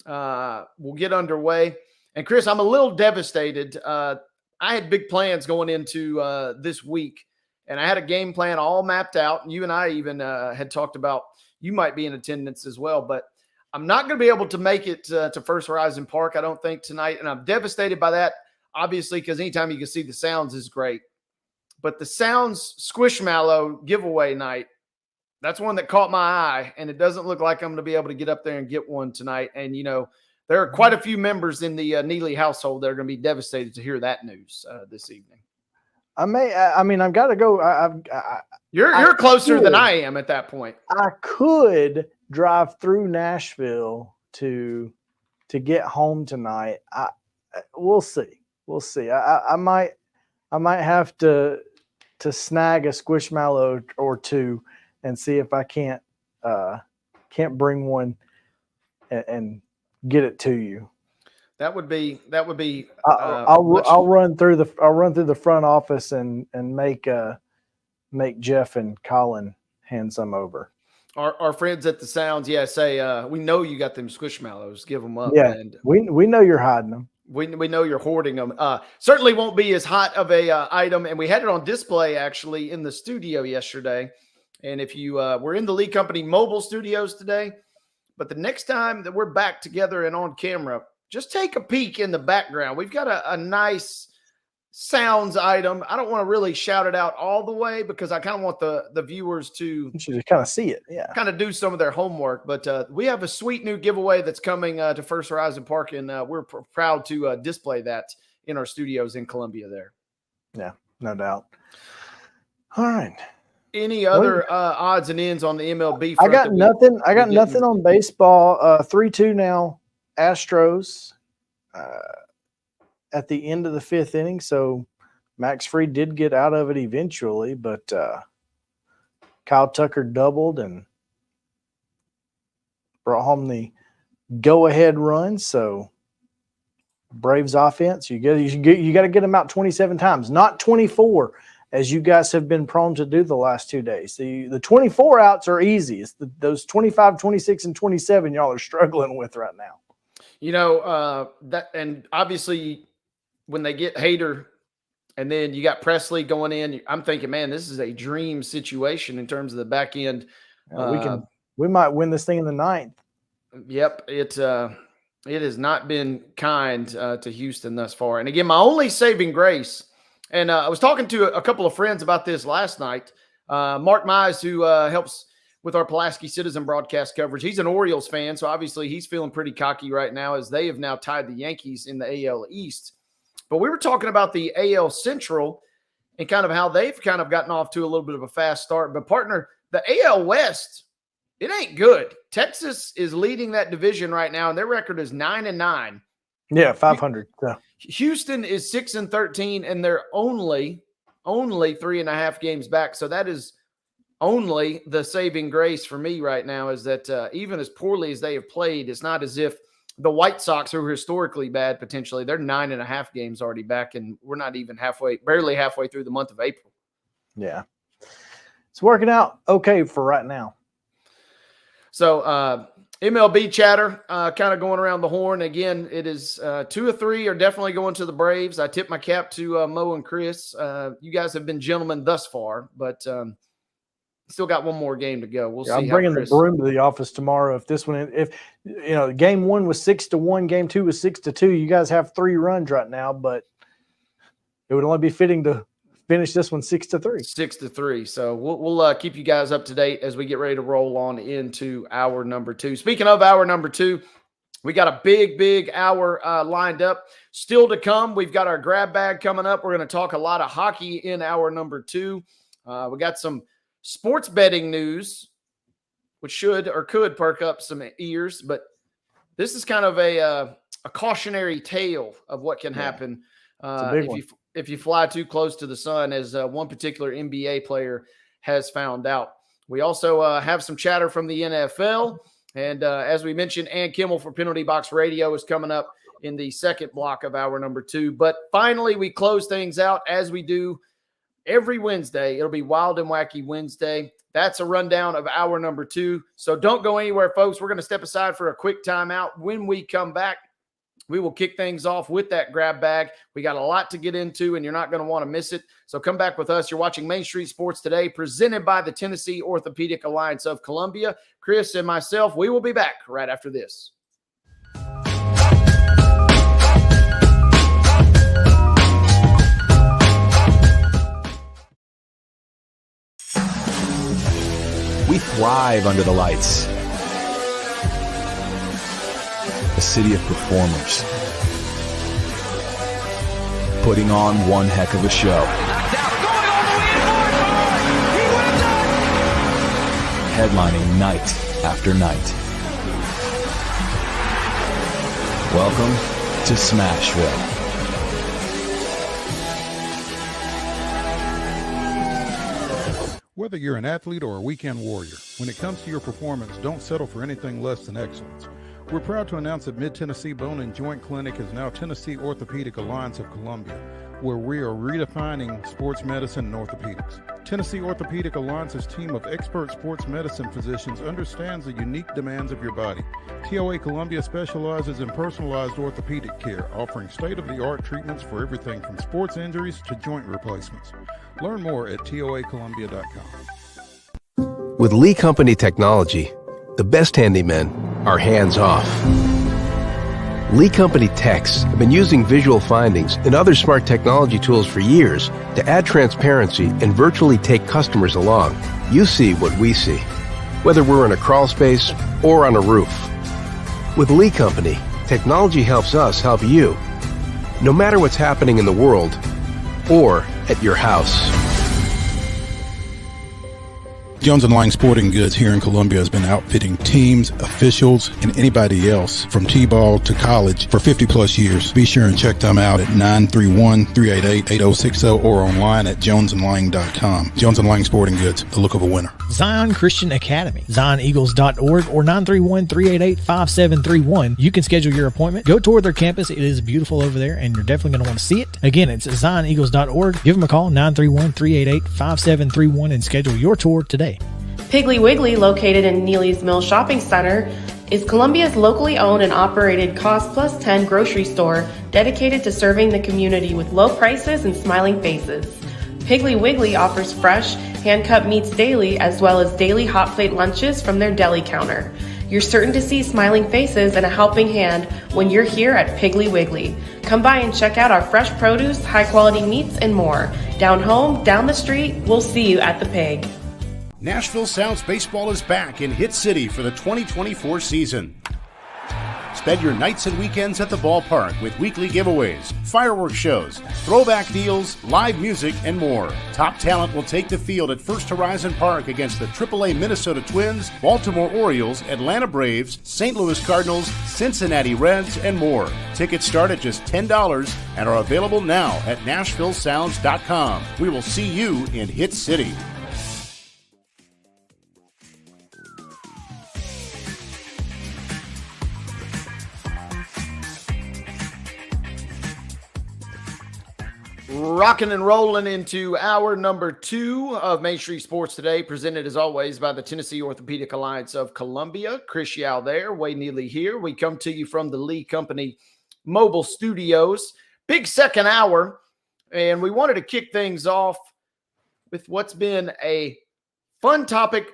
will get underway. And Chris, I'm a little devastated. I had big plans going into this week, and I had a game plan all mapped out. And you and I even had talked about you might be in attendance as well, but I'm not going to be able to make it to First Horizon Park, I don't think, tonight, and I'm devastated by that. obviously, because anytime you can see the sounds is great. But the Sounds Squishmallow giveaway night, that's one that caught my eye, and it doesn't look like I'm going to be able to get up there and get one tonight. And, there are quite a few members in the Neely household that are going to be devastated to hear that news this evening. I've got to go. You're closer than I am at that point. I could drive through Nashville to get home tonight. We'll see. We'll see. I might have to snag a Squishmallow or two and see if I can't bring one and get it to you. That would be. I'll run through the front office and make Jeff and Colin hand some over. Our friends at the Sounds, say we know you got them Squishmallows. Give them up. Yeah, and we know you're hiding them. We know you're hoarding them. Certainly won't be as hot of a item, and we had it on display actually in the studio yesterday. And if you we're in the Lee Company mobile studios today, but the next time that we're back together and on camera, just take a peek in the background. We've got a nice Sounds item. I don't want to really shout it out all the way because I kind of want the viewers to kind of see it. Yeah. Kind of do some of their homework. But we have a sweet new giveaway that's coming to First Horizon Park, and we're proud to display that in our studios in Columbia there. Yeah, no doubt. All right. Any other odds and ends on the MLB front? I got nothing. I got nothing on baseball. 3-2 now, Astros. At the end of the fifth inning, so Max Fried did get out of it eventually, but Kyle Tucker doubled and brought home the go-ahead run. So Braves offense, you got to get them out 27 times, not 24, as you guys have been prone to do the last 2 days. The 24 outs are easy. It's those 25, 26, and 27 y'all are struggling with right now. That, and obviously when they get Hader and then you got Presley going in, I'm thinking, man, this is a dream situation in terms of the back end. We might win this thing in the ninth. Yep. It has not been kind to Houston thus far. And again, my only saving grace, and I was talking to a couple of friends about this last night. Mark Mize, who helps with our Pulaski Citizen broadcast coverage. He's an Orioles fan, so obviously he's feeling pretty cocky right now as they have now tied the Yankees in the AL East. But we were talking about the AL Central and kind of how they've kind of gotten off to a little bit of a fast start. But, partner, the AL West, it ain't good. Texas is leading that division right now, and their record is 9-9. Yeah, 500. Yeah. Houston is 6-13, and they're only 3.5 games back. So that is only the saving grace for me right now, is that even as poorly as they have played, it's not as if the White Sox, who are historically bad, potentially, they're 9.5 games already back, and we're not even barely halfway through the month of April. Yeah. It's working out okay for right now. So MLB chatter kind of going around the horn. Again, it is 2 of 3 are definitely going to the Braves. I tip my cap to Mo and Chris. You guys have been gentlemen thus far, but still got one more game to go. We'll see. I'm bringing the broom to the office tomorrow. If game 1 was 6-1, game 2 was 6-2. You guys have 3 runs right now, but it would only be fitting to finish this one 6-3. 6-3. So we'll keep you guys up to date as we get ready to roll on into hour number 2. Speaking of hour number 2, we got a big hour lined up. Still to come, we've got our grab bag coming up. We're going to talk a lot of hockey in hour number 2. We got some sports betting news, which should or could perk up some ears, but this is kind of a cautionary tale of what can happen if you fly too close to the sun, as one particular NBA player has found out. We also have some chatter from the NFL, and as we mentioned, Ann Kimmel for Penalty Box Radio is coming up in the second block of hour number 2. But finally, we close things out as we do every Wednesday. It'll be Wild and Wacky Wednesday. That's a rundown of hour number 2. So don't go anywhere, folks. We're going to step aside for a quick timeout. When we come back, we will kick things off with that grab bag. We got a lot to get into, and you're not going to want to miss it. So come back with us. You're watching Main Street Sports Today, presented by the Tennessee Orthopedic Alliance of Columbia. Chris and myself, we will be back right after this. We thrive under the lights. A city of performers. Putting on one heck of a show. Headlining night after night. Welcome to Smashville. Whether you're an athlete or a weekend warrior, when it comes to your performance, don't settle for anything less than excellence. We're proud to announce that Mid-Tennessee Bone and Joint Clinic is now Tennessee Orthopedic Alliance of Columbia, where we are redefining sports medicine and orthopedics. Tennessee Orthopedic Alliance's team of expert sports medicine physicians understands the unique demands of your body. TOA Columbia specializes in personalized orthopedic care, offering state-of-the-art treatments for everything from sports injuries to joint replacements. Learn more at toacolumbia.com. With Lee Company technology, the best handymen are hands-off. Lee Company techs have been using visual findings and other smart technology tools for years to add transparency and virtually take customers along. You see what we see, whether we're in a crawl space or on a roof. With Lee Company, technology helps us help you, no matter what's happening in the world or at your house. Jones & Lang Sporting Goods here in Columbia has been outfitting teams, officials, and anybody else from T-ball to college for 50 plus years. Be sure and check them out at 931-388-8060 or online at jonesandlang.com. Jones & Lang Sporting Goods, the look of a winner. Zion Christian Academy, zioneagles.org or 931-388-5731. You can schedule your appointment. Go tour their campus. It is beautiful over there, and you're definitely going to want to see it. Again, it's zioneagles.org. Give them a call, 931-388-5731, and schedule your tour today. Piggly Wiggly, located in Neely's Mill Shopping Center, is Columbia's locally owned and operated Cost Plus 10 grocery store dedicated to serving the community with low prices and smiling faces. Piggly Wiggly offers fresh, hand-cut meats daily, as well as daily hot plate lunches from their deli counter. You're certain to see smiling faces and a helping hand when you're here at Piggly Wiggly. Come by and check out our fresh produce, high-quality meats, and more. Down home, down the street, we'll see you at the Pig. Nashville Sounds Baseball is back in Hit City for the 2024 season. Spend your nights and weekends at the ballpark with weekly giveaways, fireworks shows, throwback deals, live music, and more. Top talent will take the field at First Horizon Park against the AAA Minnesota Twins, Baltimore Orioles, Atlanta Braves, St. Louis Cardinals, Cincinnati Reds, and more. Tickets start at just $10 and are available now at NashvilleSounds.com. We will see you in Hit City. Rocking and rolling into hour number 2 of Main Street Sports Today, presented as always by the Tennessee Orthopedic Alliance of Columbia. Chris Yao there, Wade Neely here. We come to you from the Lee Company mobile studios. Big second hour, and we wanted to kick things off with what's been a fun topic.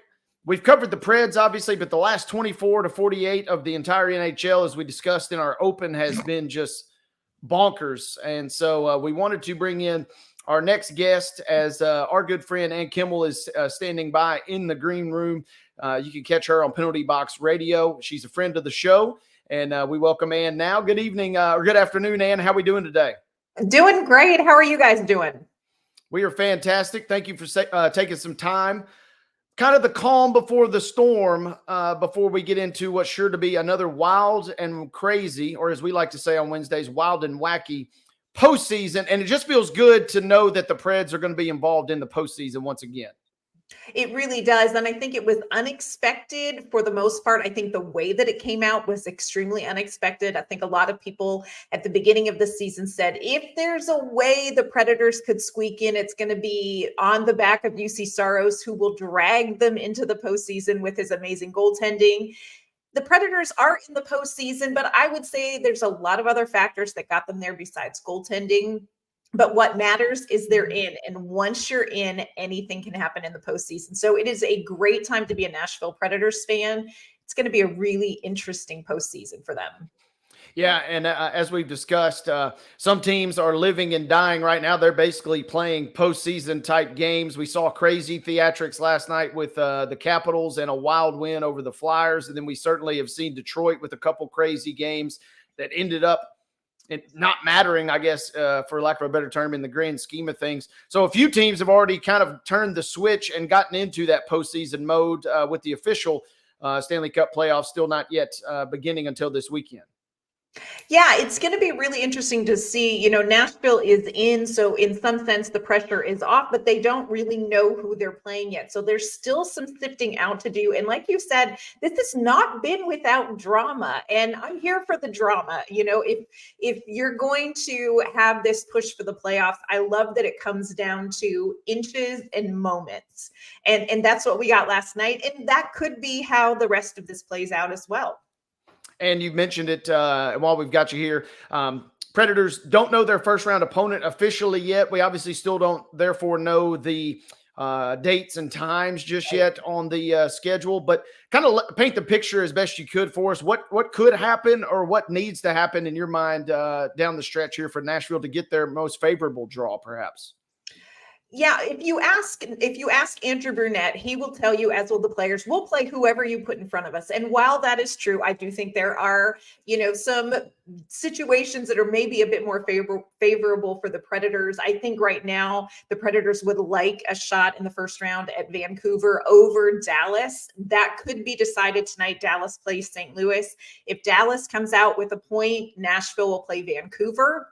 We've covered the Preds, obviously, but the last 24 to 48 of the entire NHL, as we discussed in our open, has been just bonkers. And so we wanted to bring in our next guest as our good friend Ann Kimmel is standing by in the green room. You can catch her on Penalty Box Radio. She's a friend of the show, and we welcome Ann now. Good evening or good afternoon, Ann. How are we doing today? Doing great. How are you guys doing? We are fantastic. Thank you for taking some time. Kind of the calm before the storm, before we get into what's sure to be another wild and crazy, or as we like to say on Wednesdays, wild and wacky postseason. And it just feels good to know that the Preds are going to be involved in the postseason once again. It really does. And I think it was unexpected for the most part. I think the way that it came out was extremely unexpected. I think a lot of people at the beginning of the season said, if there's a way the Predators could squeak in, it's going to be on the back of UC Saros, who will drag them into the postseason with his amazing goaltending. The Predators are in the postseason, but I would say there's a lot of other factors that got them there besides goaltending. But what matters is they're in. And once you're in, anything can happen in the postseason. So it is a great time to be a Nashville Predators fan. It's going to be a really interesting postseason for them. Yeah, and as we've discussed, some teams are living and dying right now. They're basically playing postseason type games. We saw crazy theatrics last night with the Capitals and a wild win over the Flyers, and then we certainly have seen Detroit with a couple crazy games that ended up not mattering, I guess, for lack of a better term, in the grand scheme of things. So a few teams have already kind of turned the switch and gotten into that postseason mode with the official Stanley Cup playoffs still not yet beginning until this weekend. Yeah, it's going to be really interesting to see. You know, Nashville is in, so in some sense the pressure is off, but they don't really know who they're playing yet. So there's still some sifting out to do. And like you said, this has not been without drama, and I'm here for the drama. You know, if you're going to have this push for the playoffs, I love that it comes down to inches and moments. And that's what we got last night. And that could be how the rest of this plays out as well. And you mentioned it while we've got you here. Predators don't know their first round opponent officially yet. We obviously still don't, therefore, know the dates and times just yet on the schedule. But kind of paint the picture as best you could for us. What could happen or what needs to happen in your mind down the stretch here for Nashville to get their most favorable draw, perhaps? Yeah, if you ask Andrew Brunette, he will tell you, as will the players, we'll play whoever you put in front of us. And while that is true, I do think there are, you know, some situations that are maybe a bit more favorable for the Predators. I think right now the Predators would like a shot in the first round at Vancouver over Dallas. That could be decided tonight. Dallas plays St. Louis. If Dallas comes out with a point, Nashville will play Vancouver.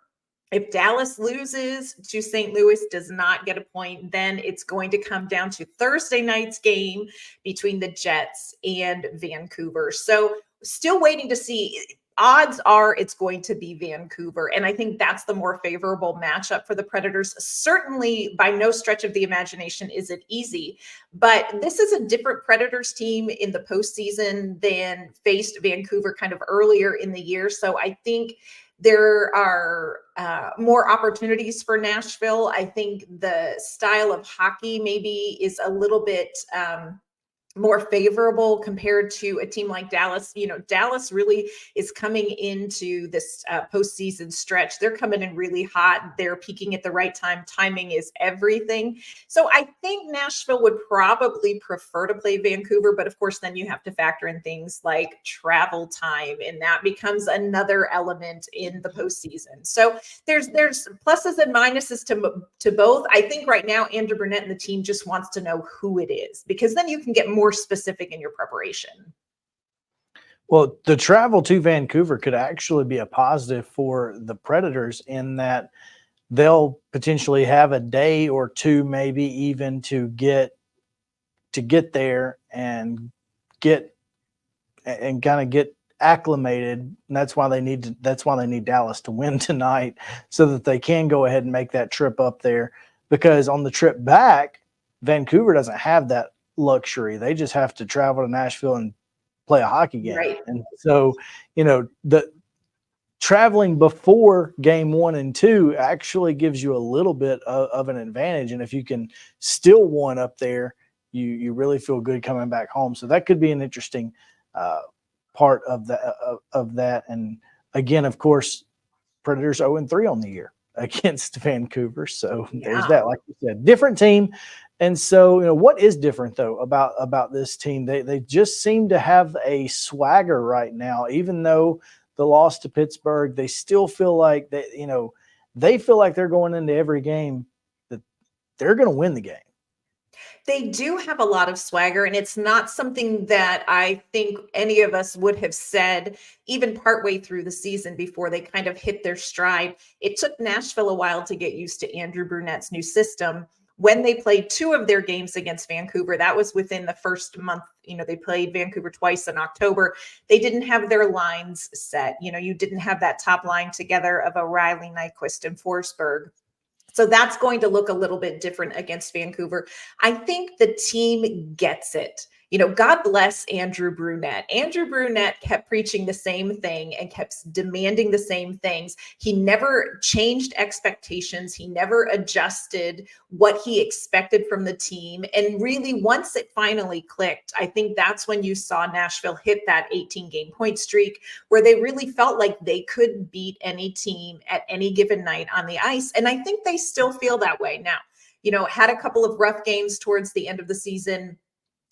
If Dallas loses to St. Louis, does not get a point, then it's going to come down to Thursday night's game between the Jets and Vancouver. So still waiting to see. Odds are it's going to be Vancouver. And I think that's the more favorable matchup for the Predators. Certainly, by no stretch of the imagination is it easy. But this is a different Predators team in the postseason than faced Vancouver kind of earlier in the year. So I think there are more opportunities for Nashville. I think the style of hockey maybe is a little bit more favorable compared to a team like Dallas. You know, Dallas really is coming into this postseason stretch. They're coming in really hot. They're peaking at the right time. Timing is everything. So I think Nashville would probably prefer to play Vancouver, but of course, then you have to factor in things like travel time, and that becomes another element in the postseason. So there's pluses and minuses to both. I think right now, Andrew Brunette and the team just wants to know who it is, because then you can get more specific in your preparation. Well, the travel to Vancouver could actually be a positive for the Predators in that they'll potentially have a day or two, maybe even to get there and kind of get acclimated. And that's why they need Dallas to win tonight so that they can go ahead and make that trip up there, because on the trip back, Vancouver doesn't have that luxury. They just have to travel to Nashville and play a hockey game. Right. And so, you know, the traveling before game 1 and 2 actually gives you a little bit of an advantage. And if you can still one up there, you really feel good coming back home. So that could be an interesting part of that. And again, of course, Predators 0-3 on the year against Vancouver. So there's that. Like you said, different team. And so, you know, what is different though about this team? They just seem to have a swagger right now. Even though the loss to Pittsburgh, they still feel like they feel like they're going into every game that they're going to win the game. They do have a lot of swagger, and it's not something that I think any of us would have said even partway through the season before they kind of hit their stride. It took Nashville a while to get used to Andrew Brunette's new system. When they played 2 of their games against Vancouver, that was within the first month. You know, they played Vancouver twice in October. They didn't have their lines set. You know, you didn't have that top line together of O'Reilly, Nyquist, and Forsberg. So that's going to look a little bit different against Vancouver. I think the team gets it. God bless Andrew Brunette. Andrew Brunette kept preaching the same thing and kept demanding the same things. He never changed expectations. He never adjusted what he expected from the team. And really, once it finally clicked, I think that's when you saw Nashville hit that 18-game point streak where they really felt like they could beat any team at any given night on the ice. And I think they still feel that way now. Had a couple of rough games towards the end of the season.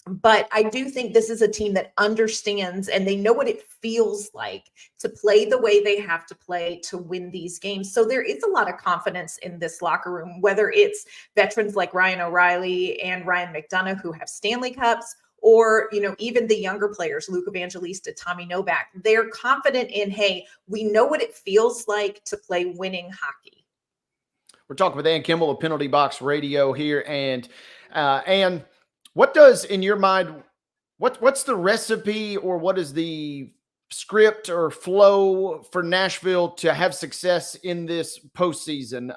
But I do think this is a team that understands and they know what it feels like to play the way they have to play to win these games. So there is a lot of confidence in this locker room, whether it's veterans like Ryan O'Reilly and Ryan McDonough who have Stanley Cups, or, even the younger players, Luke Evangelista, Tommy Novak. They're confident in, hey, we know what it feels like to play winning hockey. We're talking with Ann Kimmel of Penalty Box Radio here. And Ann, what does, in your mind, what's the recipe or what is the script or flow for Nashville to have success in this postseason?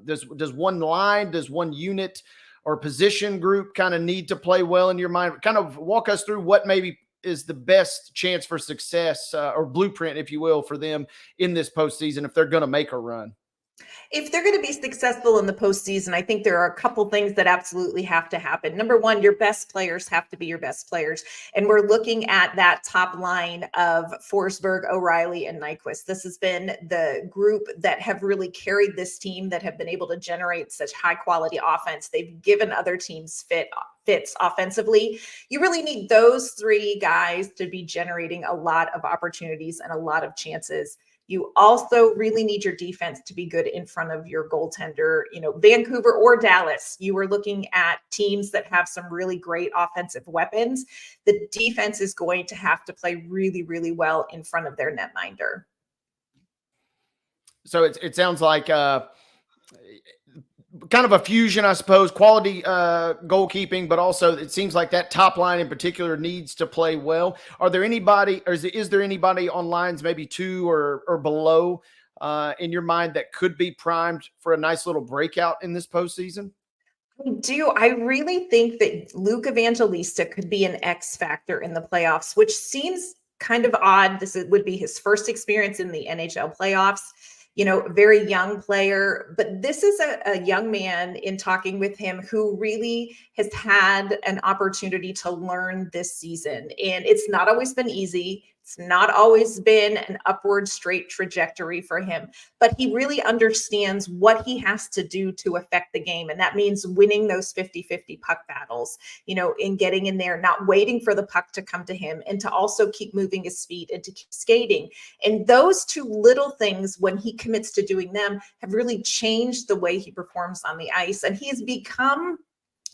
Does one line, does one unit or position group kind of need to play well in your mind? Kind of walk us through what maybe is the best chance for success or blueprint, if you will, for them in this postseason if they're going to make a run. If they're going to be successful in the postseason, I think there are a couple things that absolutely have to happen. Number one, your best players have to be your best players. And we're looking at that top line of Forsberg, O'Reilly, and Nyquist. This has been the group that have really carried this team, that have been able to generate such high quality offense. They've given other teams fits offensively. You really need those three guys to be generating a lot of opportunities and a lot of chances. You also really need your defense to be good in front of your goaltender. Vancouver or Dallas, you are looking at teams that have some really great offensive weapons. The defense is going to have to play really, really well in front of their netminder. So it sounds like kind of a fusion, I suppose, quality goalkeeping, but also it seems like that top line in particular needs to play well. Are there anybody, or is there anybody on lines maybe 2 or below in your mind that could be primed for a nice little breakout in this postseason? I really think that Luke Evangelista could be an X factor in the playoffs, which seems kind of odd. This would be his first experience in the NHL playoffs. Very young player, but this is a young man, in talking with him, who really has had an opportunity to learn this season. And it's not always been easy. It's not always been an upward straight trajectory for him, but he really understands what he has to do to affect the game. And that means winning those 50-50 puck battles, in getting in there, not waiting for the puck to come to him, and to also keep moving his feet and to keep skating. And those two little things, when he commits to doing them, have really changed the way he performs on the ice. And he has become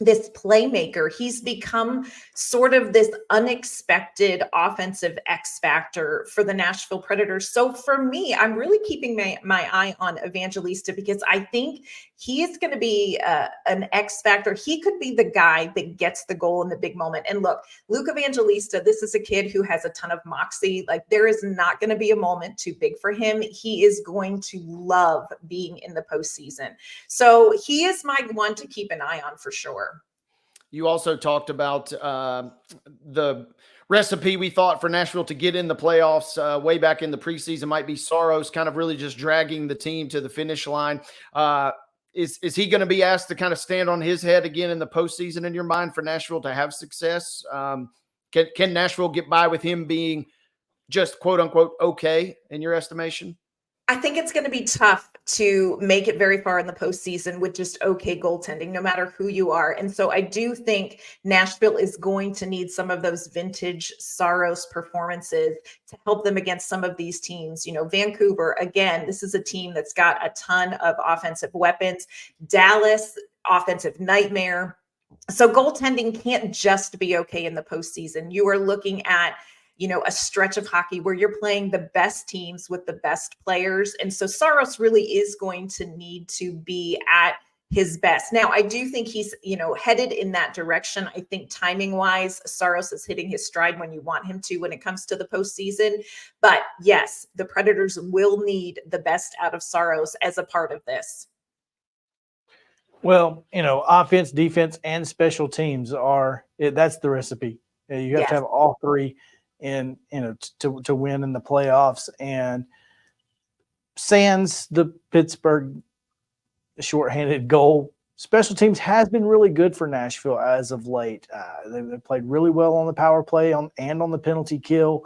this playmaker. He's become sort of this unexpected offensive X factor for the Nashville Predators. So for me, I'm really keeping my eye on Evangelista, because I think he is going to be an X factor. He could be the guy that gets the goal in the big moment. And look, Luke Evangelista, this is a kid who has a ton of moxie. Like, there is not going to be a moment too big for him. He is going to love being in the postseason. So he is my one to keep an eye on for sure. You also talked about the recipe we thought for Nashville to get in the playoffs way back in the preseason might be Saros kind of really just dragging the team to the finish line. Is he going to be asked to kind of stand on his head again in the postseason, in your mind, for Nashville to have success? Can Nashville get by with him being just quote unquote okay in your estimation? I think it's going to be tough to make it very far in the postseason with just okay goaltending, no matter who you are. And so I do think Nashville is going to need some of those vintage Saros performances to help them against some of these teams. Vancouver, again, this is a team that's got a ton of offensive weapons. Dallas, offensive nightmare. So goaltending can't just be okay in the postseason. You are looking at a stretch of hockey where you're playing the best teams with the best players. And so Saros really is going to need to be at his best. Now, I do think he's, headed in that direction. I think timing wise, Saros is hitting his stride when you want him to when it comes to the postseason. But yes, the Predators will need the best out of Saros as a part of this. Well, offense, defense, and special teams that's the recipe. You have to have all three to win in the playoffs. And sans the Pittsburgh shorthanded goal, special teams has been really good for Nashville as of late. They've played really well on the power play and on the penalty kill.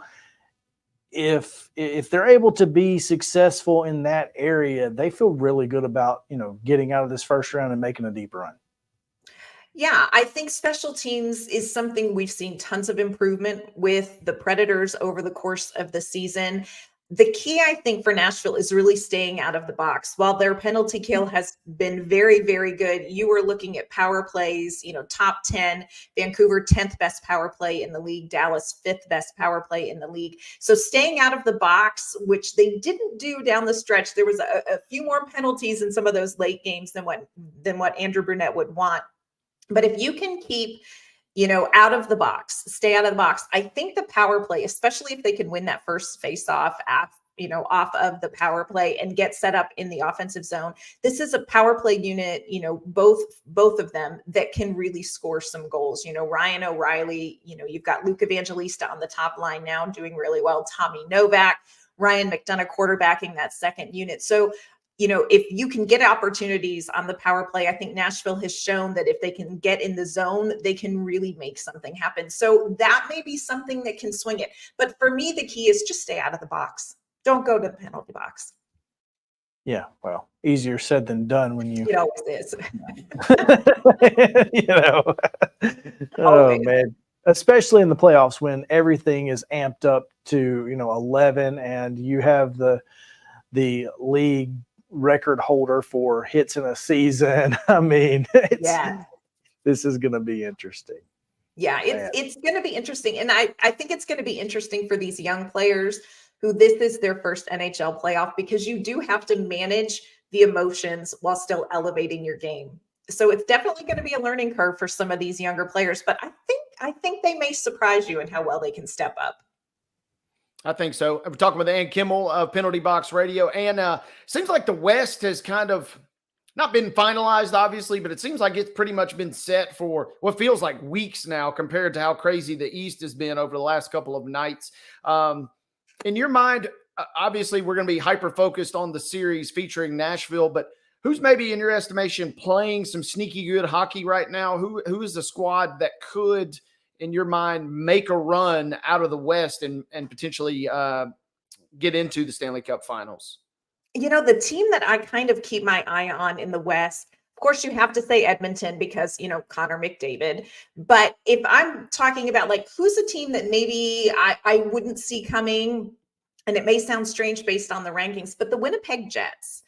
If they're able to be successful in that area, they feel really good about, getting out of this first round and making a deep run. Yeah, I think special teams is something we've seen tons of improvement with the Predators over the course of the season. The key, I think, for Nashville is really staying out of the box. While their penalty kill has been very, very good, you were looking at power plays, top 10, Vancouver 10th best power play in the league, Dallas 5th best power play in the league. So staying out of the box, which they didn't do down the stretch, there was a few more penalties in some of those late games than what Andrew Brunette would want. But if you can keep, out of the box, stay out of the box, I think the power play, especially if they can win that first face-off, off of the power play and get set up in the offensive zone. This is a power play unit, both of them that can really score some goals. Ryan O'Reilly, you've got Luke Evangelista on the top line now doing really well. Tommy Novak, Ryan McDonough quarterbacking that second unit. So, if you can get opportunities on the power play, I think Nashville has shown that if they can get in the zone, they can really make something happen. So that may be something that can swing it. But for me, the key is just stay out of the box. Don't go to the penalty box. Yeah, well, easier said than done when you. It always is. Oh, man. Especially in the playoffs when everything is amped up to, 11 and you have the league record holder for hits in a season. I mean, this is going to be interesting. Yeah, it's going to be interesting. And I think it's going to be interesting for these young players who this is their first NHL playoff, because you do have to manage the emotions while still elevating your game. So it's definitely going to be a learning curve for some of these younger players, but I think they may surprise you in how well they can step up. I think so. We're talking with Ann Kimmel of Penalty Box Radio. And seems like the West has kind of not been finalized, obviously, but it seems like it's pretty much been set for what feels like weeks now compared to how crazy the East has been over the last couple of nights. In your mind, obviously, we're going to be hyper-focused on the series featuring Nashville, but who's maybe, in your estimation, playing some sneaky good hockey right now? Who is the squad that could – in your mind, make a run out of the West and potentially get into the Stanley Cup Finals? The team that I kind of keep my eye on in the West, of course, you have to say Edmonton because, Connor McDavid. But if I'm talking about who's a team that maybe I wouldn't see coming, and it may sound strange based on the rankings, but the Winnipeg Jets.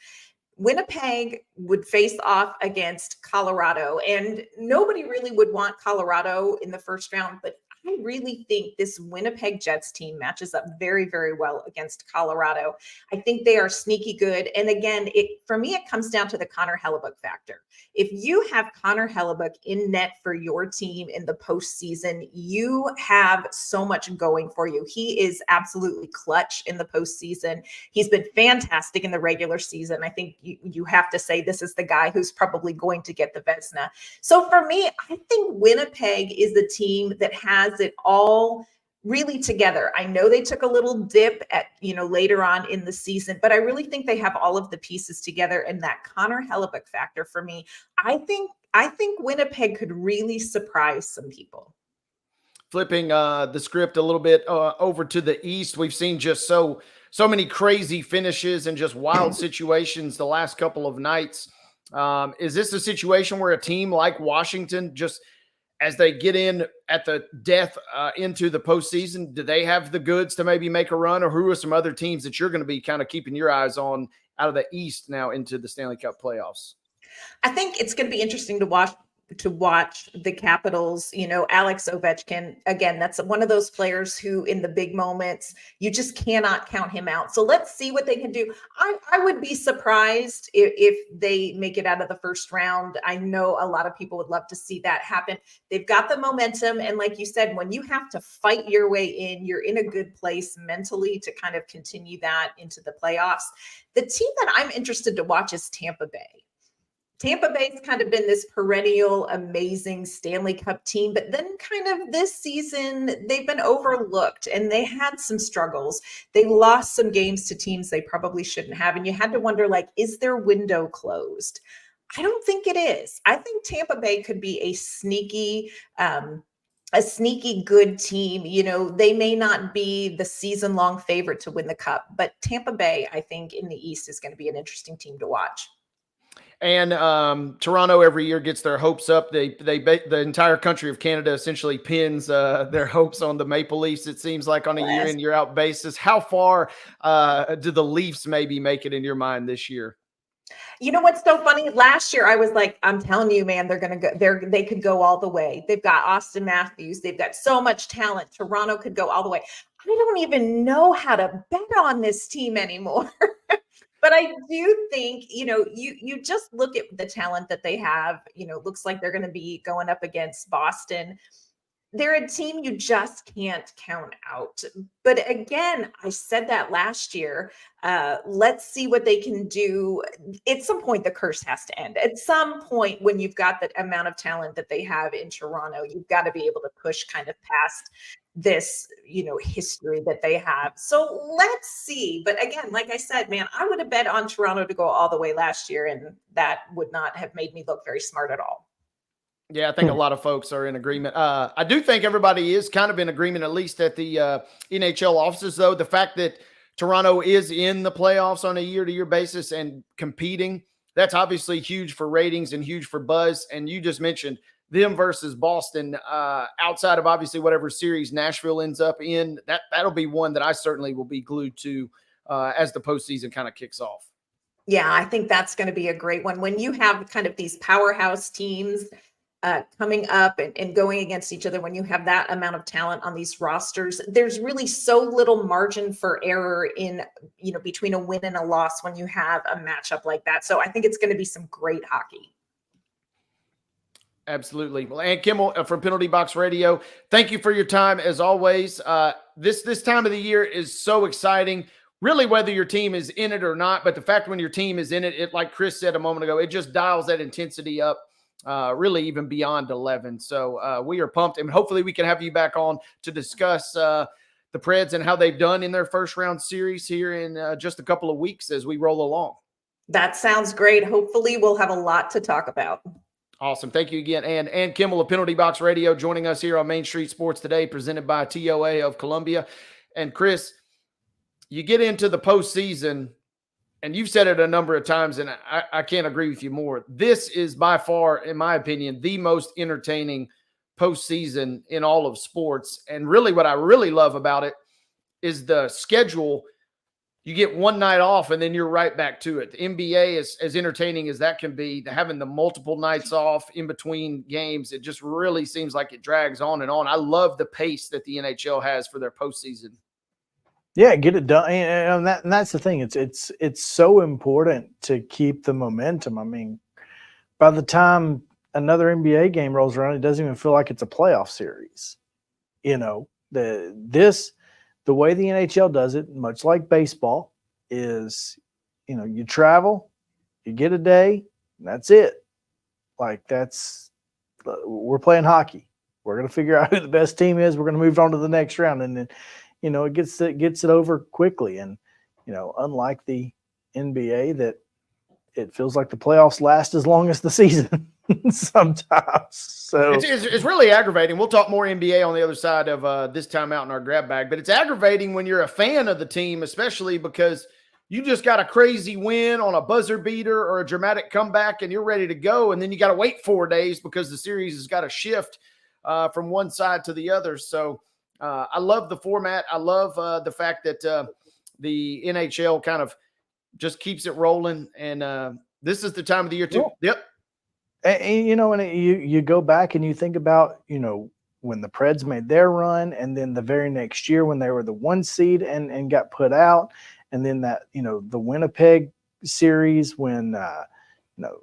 Winnipeg would face off against Colorado, and nobody really would want Colorado in the first round, but I really think this Winnipeg Jets team matches up very, very well against Colorado. I think they are sneaky good. And again, for me, it comes down to the Connor Hellebuyck factor. If you have Connor Hellebuyck in net for your team in the postseason, you have so much going for you. He is absolutely clutch in the postseason. He's been fantastic in the regular season. I think you have to say this is the guy who's probably going to get the Vezina. So for me, I think Winnipeg is the team that has it all really together. I know they took a little dip at, later on in the season, but I really think they have all of the pieces together. And that Connor Hellebuyck factor for me, I think Winnipeg could really surprise some people. Flipping the script a little bit over to the East, we've seen just so many crazy finishes and just wild situations the last couple of nights. Is this a situation where a team like Washington, just as they get in at the death into the postseason, do they have the goods to maybe make a run? Or who are some other teams that you're going to be kind of keeping your eyes on out of the East now into the Stanley Cup playoffs? I think it's going to be interesting to watch the Capitals. Alex Ovechkin, again, that's one of those players who in the big moments, you just cannot count him out. So let's see what they can do. I would be surprised if they make it out of the first round. I know a lot of people would love to see that happen. They've got the momentum. And like you said, when you have to fight your way in, you're in a good place mentally to kind of continue that into the playoffs. The team that I'm interested to watch is Tampa Bay. Tampa Bay's kind of been this perennial, amazing Stanley Cup team, but then kind of this season, they've been overlooked and they had some struggles. They lost some games to teams they probably shouldn't have. And you had to wonder, like, is their window closed? I don't think it is. I think Tampa Bay could be a sneaky good team. You know, they may not be the season-long favorite to win the cup, but Tampa Bay, I think, in the East is going to be an interesting team to watch. And Toronto every year gets their hopes up. The entire country of Canada essentially pins their hopes on the Maple Leafs, it seems like, on a year in, year out basis. How far do the Leafs maybe make it in your mind this year? You know what's so funny? Last year, I was like, I'm telling you, man, they're going to go. They could go all the way. They've got Austin Matthews. They've got so much talent. Toronto could go all the way. I don't even know how to bet on this team anymore. But I do think, you know, you just look at the talent that they have. You know, looks like they're going to be going up against Boston. They're a team you just can't count out. But again, I said that last year. Let's see what they can do. At some point, the curse has to end. At some point, when you've got the amount of talent that they have in Toronto, you've got to be able to push kind of past this, you know, history that they have. So let's see. But again, like I said, man, I would have bet on Toronto to go all the way last year, and that would not have made me look very smart at all. Yeah, I think a lot of folks are in agreement. I do think everybody is kind of in agreement, at least at the NHL offices, though. The fact that Toronto is in the playoffs on a year-to-year basis and competing, that's obviously huge for ratings and huge for buzz. And you just mentioned them versus Boston, outside of obviously whatever series Nashville ends up in, that'll be one that I certainly will be glued to as the postseason kind of kicks off. Yeah, I think that's going to be a great one. When you have kind of these powerhouse teams coming up and going against each other, when you have that amount of talent on these rosters, there's really so little margin for error in, you know, between a win and a loss when you have a matchup like that. So I think it's going to be some great hockey. Absolutely. Well, Ann Kimmel from Penalty Box Radio, thank you for your time as always. This time of the year is so exciting, really, whether your team is in it or not. But the fact when your team is in it, it, like Chris said a moment ago, it just dials that intensity up, really even beyond 11. So we are pumped, and hopefully we can have you back on to discuss the Preds and how they've done in their first round series here in just a couple of weeks as we roll along. That sounds great. Hopefully we'll have a lot to talk about. Awesome. Thank you again. And Ann Kimmel of Penalty Box Radio joining us here on Main Street Sports Today, presented by TOA of Columbia. And Chris, you get into the postseason, and you've said it a number of times, and I can't agree with you more. This is by far, in my opinion, the most entertaining postseason in all of sports. And really what I really love about it is the schedule. You get one night off and then you're right back to it. The NBA is as entertaining as that can be. Having the multiple nights off in between games, it just really seems like it drags on and on. I love the pace that the NHL has for their postseason. Yeah, get it done. And that's the thing. It's so important to keep the momentum. I mean, by the time another NBA game rolls around, it doesn't even feel like it's a playoff series. You know, the way the NHL does it, much like baseball, is, you know, you travel, you get a day, and that's it. Like, we're playing hockey. We're going to figure out who the best team is. We're going to move on to the next round. And then, you know, it gets it over quickly. And, you know, unlike the NBA, that it feels like the playoffs last as long as the season sometimes. So it's really aggravating. We'll talk more NBA on the other side of this time out in our grab bag, but it's aggravating when you're a fan of the team, especially because you just got a crazy win on a buzzer beater or a dramatic comeback and you're ready to go. And then you got to wait 4 days because the series has got to shift from one side to the other. So I love the format. I love the fact that the NHL kind of just keeps it rolling. And this is the time of the year too. Yeah. Yep. And you know, and you go back and you think about, you know, when the Preds made their run, and then the very next year when they were the 1 seed and got put out, and then that, you know, the Winnipeg series when you know,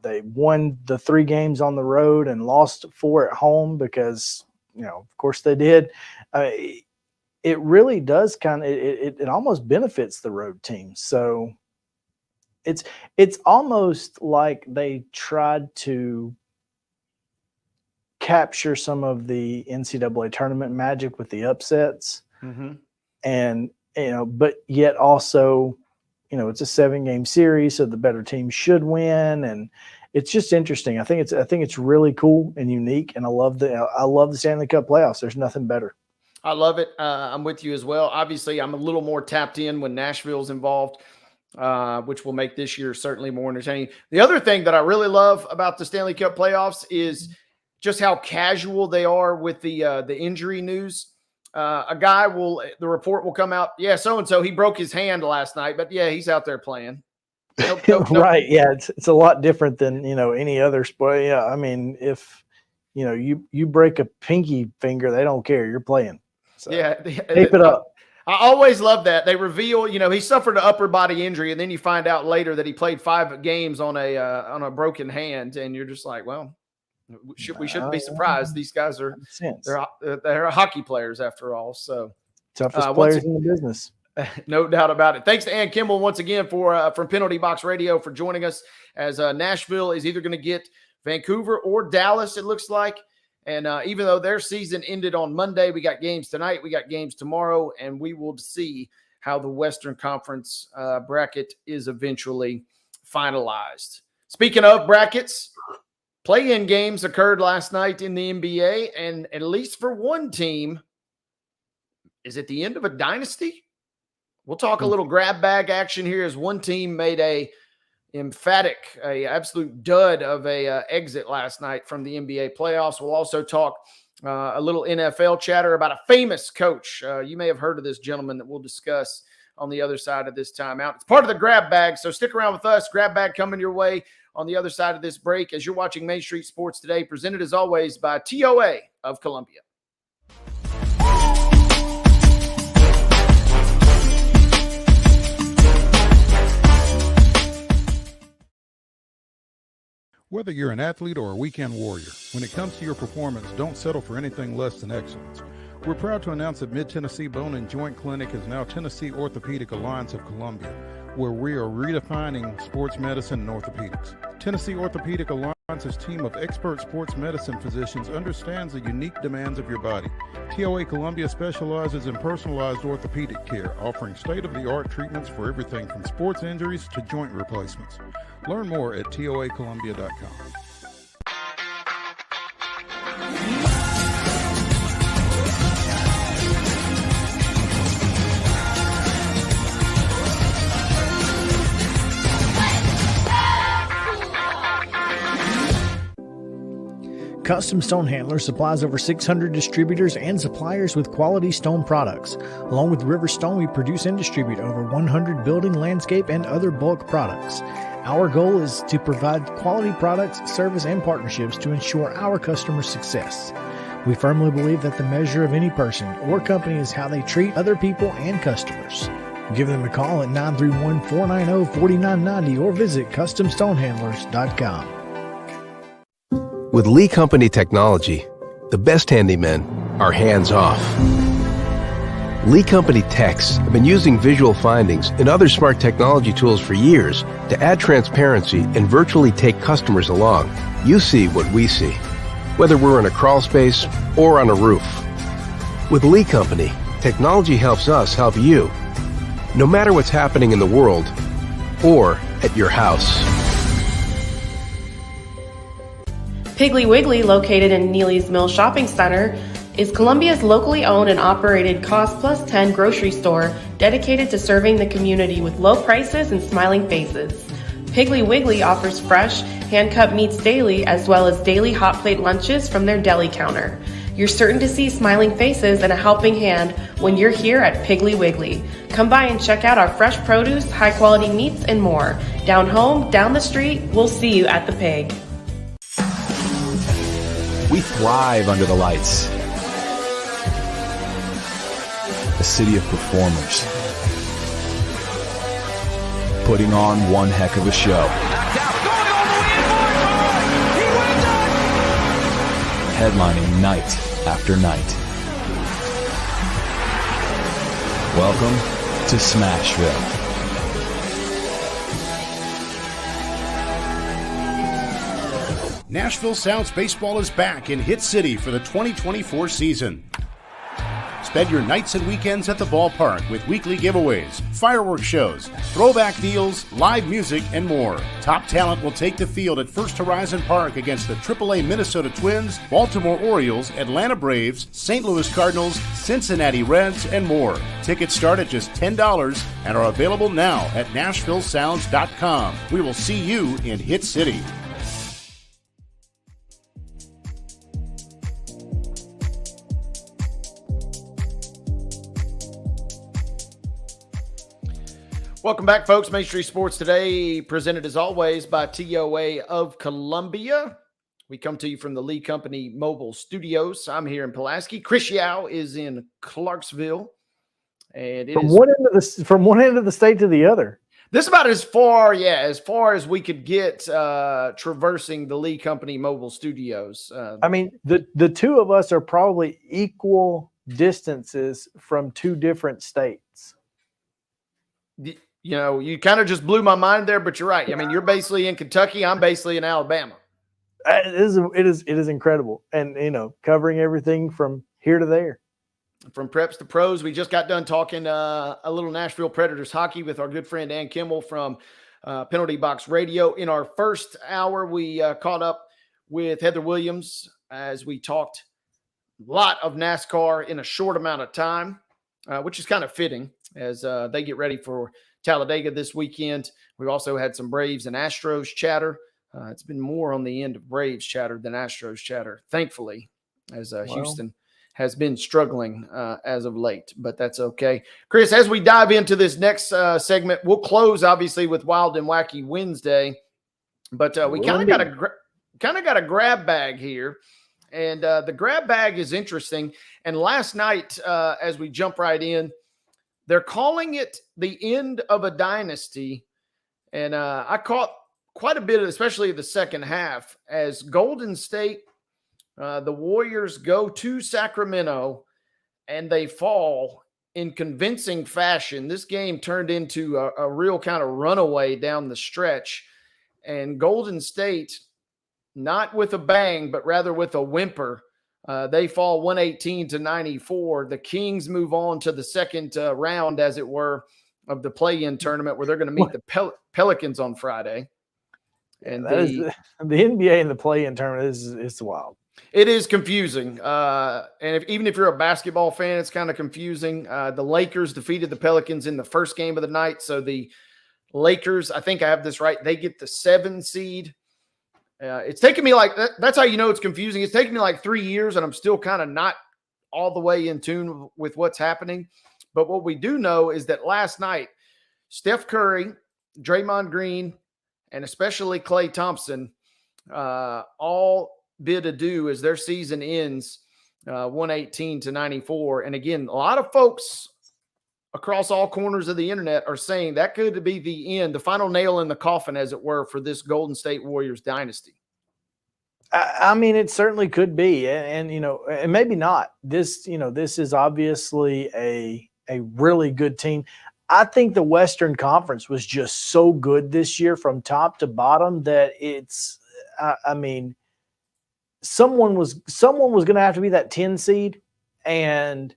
they won the 3 games on the road and lost 4 at home because, you know, of course they did. It really does kind of it almost benefits the road team. So it's almost like they tried to capture some of the NCAA tournament magic with the upsets, and but yet also, it's a 7-game series, so the better team should win, and it's just interesting. I think it's really cool and unique, and I love the Stanley Cup playoffs. There's nothing better. I love it. I'm with you as well. Obviously, I'm a little more tapped in when Nashville's involved, which will make this year certainly more entertaining. The other thing that I really love about the Stanley Cup playoffs is just how casual they are with the injury news. The report will come out. Yeah, so-and-so, he broke his hand last night, but yeah, he's out there playing. Nope. Right. Yeah. It's a lot different than, any other sport. Yeah. I mean, if, you break a pinky finger, they don't care. You're playing. So yeah. Tape it up. I always love that. They reveal, he suffered an upper body injury, and then you find out later that he played 5 games on a broken hand. And you're just like, well, we shouldn't be surprised. These guys they're hockey players after all. So toughest players in the business. No doubt about it. Thanks to Ann Kimmel once again from Penalty Box Radio for joining us, as Nashville is either going to get Vancouver or Dallas, it looks like. And even though their season ended on Monday, we got games tonight, we got games tomorrow, and we will see how the Western Conference bracket is eventually finalized. Speaking of brackets, play-in games occurred last night in the NBA, and at least for one team, is it the end of a dynasty? We'll talk a little grab bag action here, as one team made a absolute dud of a exit last night from the NBA playoffs. We'll also talk a little NFL chatter about a famous coach. You may have heard of this gentleman that we'll discuss on the other side of this timeout. It's part of the grab bag, so stick around with us. Grab bag coming your way on the other side of this break as you're watching Main Street Sports Today, presented as always by TOA of Columbia. Whether you're an athlete or a weekend warrior, when it comes to your performance, don't settle for anything less than excellence. We're proud to announce that Mid-Tennessee Bone and Joint Clinic is now Tennessee Orthopedic Alliance of Columbia, where we are redefining sports medicine and orthopedics. Tennessee Orthopedic Alliance's team of expert sports medicine physicians understands the unique demands of your body. TOA Columbia specializes in personalized orthopedic care, offering state-of-the-art treatments for everything from sports injuries to joint replacements. Learn more at toacolumbia.com. Custom Stone Handler supplies over 600 distributors and suppliers with quality stone products. Along with River Stone, we produce and distribute over 100 building, landscape, and other bulk products. Our goal is to provide quality products, service, and partnerships to ensure our customers' success. We firmly believe that the measure of any person or company is how they treat other people and customers. Give them a call at 931-490-4990 or visit CustomStonehandlers.com. With Lee Company technology, the best handymen are hands-off. Lee Company techs have been using visual findings and other smart technology tools for years to add transparency and virtually take customers along. You see what we see, whether we're in a crawl space or on a roof. With Lee Company, technology helps us help you, no matter what's happening in the world or at your house. Piggly Wiggly, located in Neely's Mill Shopping Center, is Columbia's locally owned and operated Cost Plus 10 grocery store dedicated to serving the community with low prices and smiling faces. Piggly Wiggly offers fresh, hand-cut meats daily, as well as daily hot plate lunches from their deli counter. You're certain to see smiling faces and a helping hand when you're here at Piggly Wiggly. Come by and check out our fresh produce, high-quality meats, and more. Down home, down the street, we'll see you at the Pig. We thrive under the lights. A city of performers, putting on one heck of a show. Headlining night after night. Welcome to Smashville. Nashville Sounds Baseball is back in Hit City for the 2024 season. Spend your nights and weekends at the ballpark with weekly giveaways, fireworks shows, throwback deals, live music, and more. Top talent will take the field at First Horizon Park against the AAA Minnesota Twins, Baltimore Orioles, Atlanta Braves, St. Louis Cardinals, Cincinnati Reds, and more. Tickets start at just $10 and are available now at NashvilleSounds.com. We will see you in Hit City. Welcome back, folks. Main Street Sports Today, presented as always by TOA of Columbia. We come to you from the Lee Company Mobile Studios. I'm here in Pulaski. Chris Yao is in Clarksville. And from one end of the state to the other. This is about as far as we could get traversing the Lee Company Mobile Studios. I mean, the two of us are probably equal distances from two different states. You know, you kind of just blew my mind there, but you're right. I mean, you're basically in Kentucky. I'm basically in Alabama. It is incredible. And, you know, covering everything from here to there. From preps to pros. We just got done talking a little Nashville Predators hockey with our good friend Dan Kimmel from Penalty Box Radio. In our first hour, we caught up with Heather Williams as we talked a lot of NASCAR in a short amount of time, which is kind of fitting as they get ready for Talladega this weekend. We've also had some Braves and Astros chatter. It's been more on the end of Braves chatter than Astros chatter, thankfully, as Houston has been struggling as of late, but that's okay. Chris, as we dive into this next segment, we'll close obviously with Wild and Wacky Wednesday, but we kind of got a grab bag here, and the grab bag is interesting. And last night, as we jump right in, they're calling it the end of a dynasty. And I caught quite a bit, especially the second half, as Golden State, the Warriors go to Sacramento and they fall in convincing fashion. This game turned into a real kind of runaway down the stretch. And Golden State, not with a bang, but rather with a whimper, they fall 118-94. The Kings move on to the second round, as it were, of the play-in tournament, where they're going to meet the Pelicans on Friday. And the NBA and the play-in tournament is wild. It is confusing. And even if you're a basketball fan, it's kind of confusing. The Lakers defeated the Pelicans in the first game of the night. So the Lakers, I think I have this right, they get the 7 seed. It's taken me that's how you know it's confusing. It's taken me like 3 years, and I'm still kind of not all the way in tune with what's happening. But what we do know is that last night, Steph Curry, Draymond Green, and especially Klay Thompson all bid adieu as their season ends 118-94. And again, a lot of folks across all corners of the internet are saying that could be the end, the final nail in the coffin, as it were, for this Golden State Warriors dynasty. I mean, it certainly could be. And you know, and maybe not. This is obviously a really good team. I think the Western Conference was just so good this year from top to bottom that it's, I mean, someone was going to have to be that 10 seed, and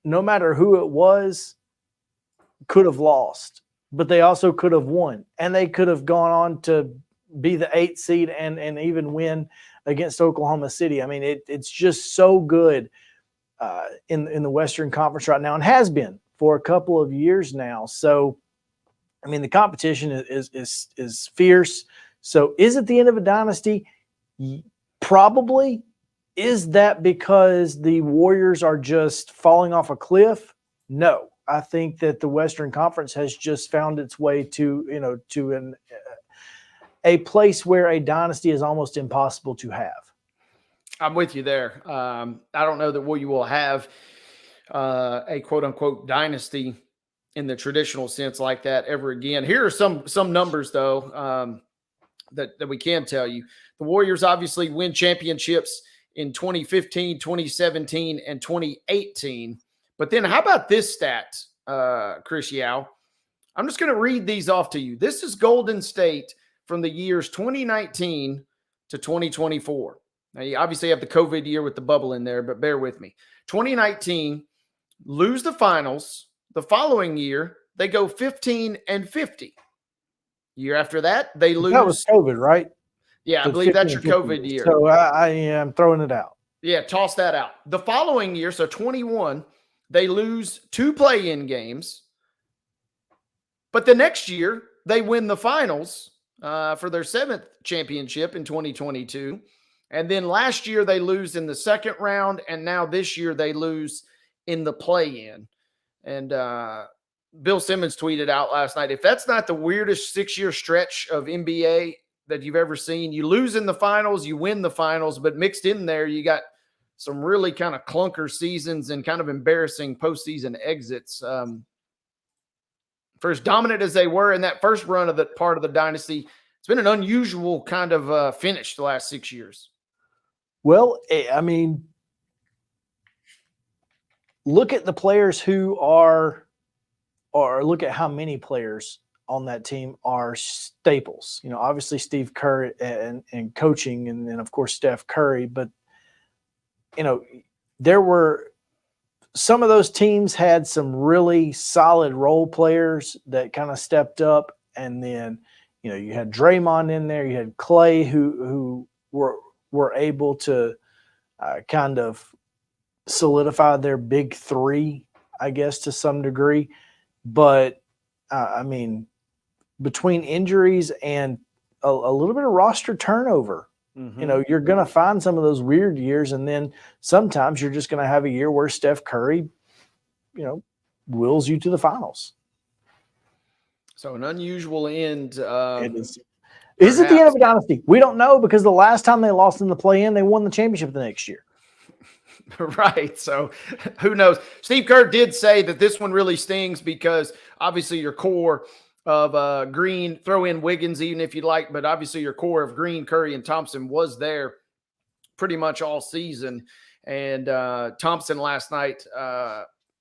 no matter who it was, could have lost, but they also could have won, and they could have gone on to be the 8th seed and even win against Oklahoma City. I mean, it's just so good in the Western Conference right now, and has been for a couple of years now. So, I mean, the competition is fierce. So, is it the end of a dynasty? Probably. Is that because the Warriors are just falling off a cliff? No. I think that the Western Conference has just found its way to a place where a dynasty is almost impossible to have. I'm with you there. I don't know that we will have a quote unquote dynasty in the traditional sense like that ever again. Here are some numbers though that we can tell you. The Warriors obviously win championships in 2015, 2017, and 2018. But then how about this stat, Chris Yao? I'm just going to read these off to you. This is Golden State from the years 2019 to 2024. Now, you obviously have the COVID year with the bubble in there, but bear with me. 2019, lose the finals. The following year, they go 15-50. Year after that, they lose. That was COVID, right? Yeah, I believe that's your COVID year. So I am throwing it out. Yeah, toss that out. The following year, so 21, they lose 2 play-in games. But the next year, they win the finals for their 7th championship in 2022. And then last year, they lose in the second round. And now this year, they lose in the play-in. And Bill Simmons tweeted out last night, if that's not the weirdest 6-year stretch of NBA that you've ever seen, you lose in the finals, you win the finals, but mixed in there, you got some really kind of clunker seasons and kind of embarrassing postseason exits. For as dominant as they were in that first run of that part of the dynasty, it's been an unusual kind of finish the last 6 years. Well, I mean, look at the players who are, or look at how many players on that team are staples. You know, obviously Steve Kerr and coaching, and then of course Steph Curry. But you know, there were some of those teams had some really solid role players that kind of stepped up, and then you know you had Draymond in there, you had Clay who were able to kind of solidify their big three, I guess, to some degree. But I mean, between injuries and a little bit of roster turnover, you know, you're going to find some of those weird years. And then sometimes you're just going to have a year where Steph Curry, you know, wills you to the finals. So an unusual end. It is. Is it the end of a dynasty? We don't know, because the last time they lost in the play-in, they won the championship the next year. Right. So who knows? Steve Kerr did say that this one really stings because obviously your core of Green, throw in Wiggins even if you'd like, but obviously your core of Green, Curry, and Thompson was there pretty much all season. And Thompson last night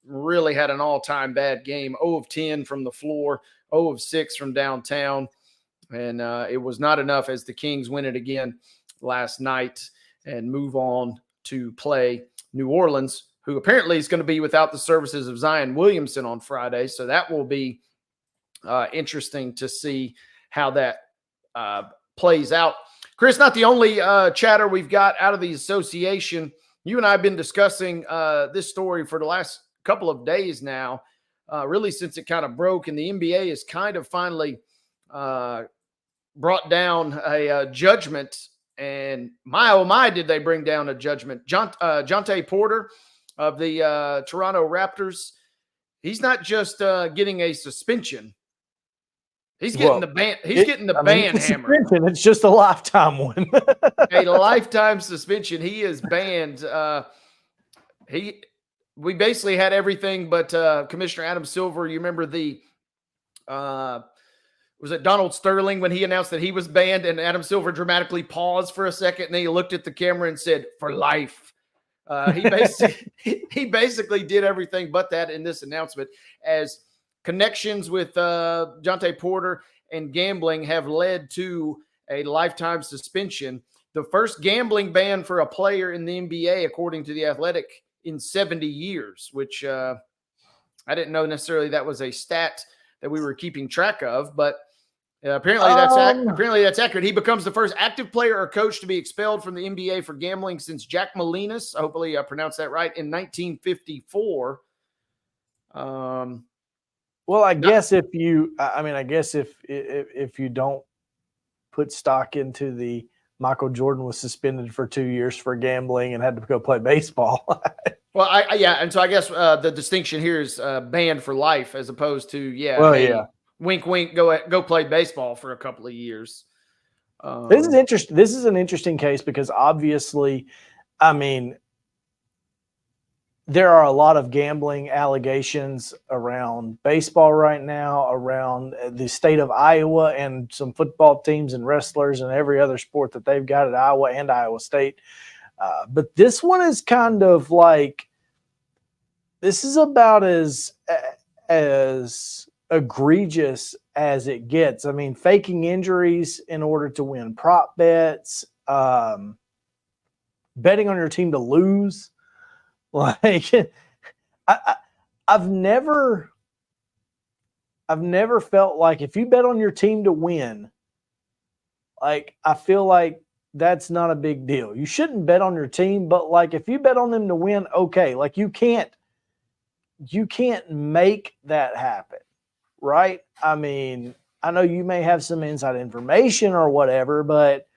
really had an all-time bad game, 0 of 10 from the floor, 0 of 6 from downtown. And it was not enough as the Kings win it again last night and move on to play New Orleans, who apparently is going to be without the services of Zion Williamson on Friday. So that will be interesting to see how that plays out. Chris, not the only chatter we've got out of the association. You and I have been discussing this story for the last couple of days now, really since it kind of broke, and the NBA has kind of finally brought down a judgment. And my, oh my, did they bring down a judgment. Jonte Porter of the Toronto Raptors, he's not just getting a suspension. He's getting the ban. He's getting the ban hammer. It's just a lifetime one. A lifetime suspension. He is banned. We basically had everything but Commissioner Adam Silver. You remember the was it Donald Sterling when he announced that he was banned, and Adam Silver dramatically paused for a second, and then he looked at the camera and said, "For life." He basically did everything but that in this announcement, as connections with Jonte Porter and gambling have led to a lifetime suspension. The first gambling ban for a player in the NBA, according to The Athletic, in 70 years, which I didn't know necessarily that was a stat that we were keeping track of, but apparently that's accurate. He becomes the first active player or coach to be expelled from the NBA for gambling since Jack Molinas, hopefully I pronounced that right, in 1954. Well, I guess if you don't put stock into the Michael Jordan was suspended for 2 years for gambling and had to go play baseball. Well, and so I guess the distinction here is banned for life as opposed to wink, wink, go play baseball for a couple of years. This is interesting. This is an interesting case because obviously, I mean, there are a lot of gambling allegations around baseball right now, around the state of Iowa and some football teams and wrestlers and every other sport that they've got at Iowa and Iowa State. But this one is kind of like, this is about as egregious as it gets. I mean, faking injuries in order to win prop bets, betting on your team to lose. Like, I've never felt like if you bet on your team to win, like, I feel like that's not a big deal. You shouldn't bet on your team, but like if you bet on them to win, okay. Like you can't make that happen, right? I mean, I know you may have some inside information or whatever, but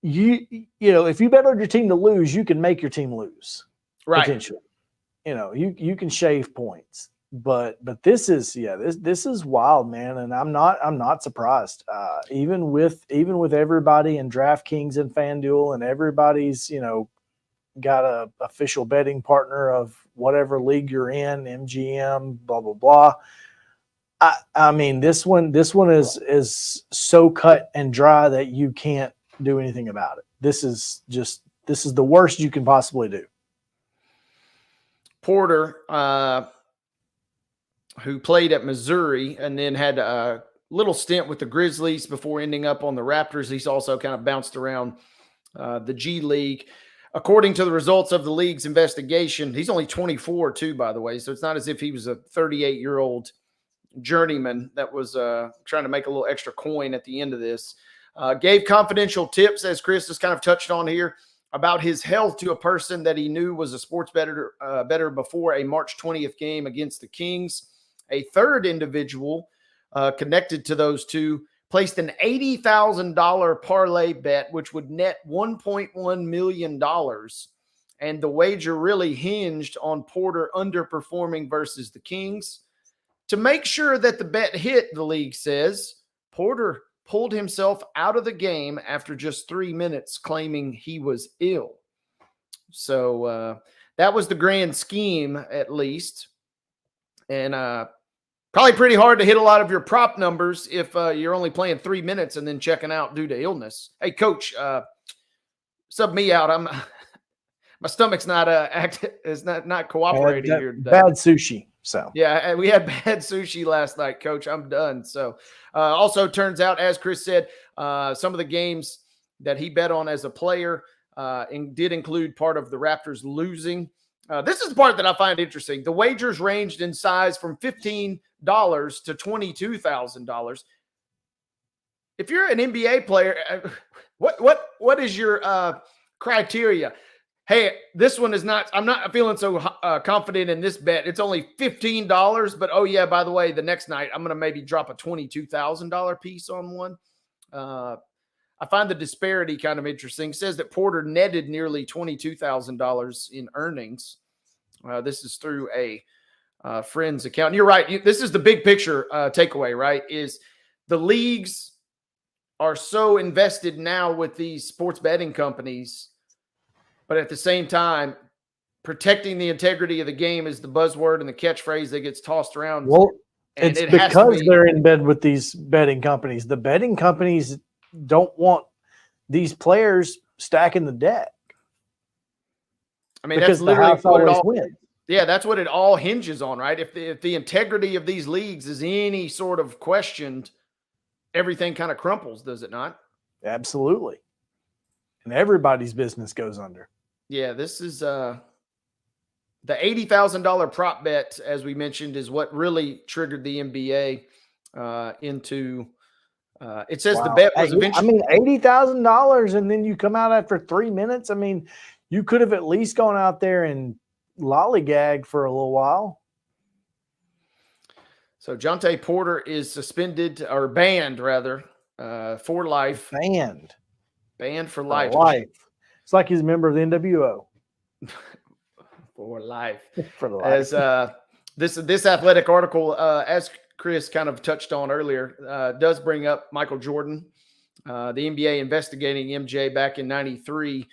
you know, if you bet on your team to lose, you can make your team lose. Right. Potentially. You know, you can shave points. But this is this is wild, man, and I'm not surprised. Even with everybody in DraftKings and FanDuel and everybody's, you know, got a official betting partner of whatever league you're in, MGM, blah blah blah. I mean, this one is so cut and dry that you can't do anything about it. This is the worst you can possibly do. Porter, who played at Missouri and then had a little stint with the Grizzlies before ending up on the Raptors. He's also kind of bounced around the G League. According to the results of the league's investigation, he's only 24 too, by the way. So it's not as if he was a 38-year-old journeyman that was trying to make a little extra coin at the end of this. Gave confidential tips, as Chris has kind of touched on here, about his health to a person that he knew was a sports bettor before a March 20th game against the Kings. A third individual connected to those two placed an $80,000 parlay bet, which would net $1.1 million. And the wager really hinged on Porter underperforming versus the Kings. To make sure that the bet hit, the league says, Porter pulled himself out of the game after just 3 minutes, claiming he was ill. So that was the grand scheme, at least. And probably pretty hard to hit a lot of your prop numbers if you're only playing 3 minutes and then checking out due to illness. Hey, Coach, sub me out. My stomach's not is not cooperating here today. Bad sushi. So yeah, we had bad sushi last night, Coach. I'm done. So also turns out, as Chris said, some of the games that he bet on as a player did include part of the Raptors losing. This is the part that I find interesting. The wagers ranged in size from $15 to $22,000. If you're an NBA player, what is your criteria? Hey, this one is not. I'm not feeling so confident in this bet. It's only $15, but oh yeah, by the way, the next night I'm going to maybe drop a $22,000 piece on one. I find the disparity kind of interesting. It says that Porter netted nearly $22,000 in earnings. This is through a friend's account. And you're right. This is the big picture takeaway, right? Is the leagues are so invested now with these sports betting companies, but at the same time, protecting the integrity of the game is the buzzword and the catchphrase that gets tossed around. Well, it's because they're in bed with these betting companies. The betting companies don't want these players stacking the deck. I mean, that's literally what it all wins. Yeah, that's what it all hinges on, right? If the integrity of these leagues is any sort of questioned, everything kind of crumples, does it not? Absolutely. And everybody's business goes under. Yeah, this is the $80,000 prop bet, as we mentioned, is what really triggered the NBA into it says the bet was eventually. I mean, $80,000 and then you come out after 3 minutes. I mean, you could have at least gone out there and lollygag for a little while. So Jonte Porter is suspended or banned rather for life. Banned for life. It's like he's a member of the NWO. For life. For life. As this athletic article, as Chris kind of touched on earlier, does bring up Michael Jordan, the NBA investigating MJ back in '93,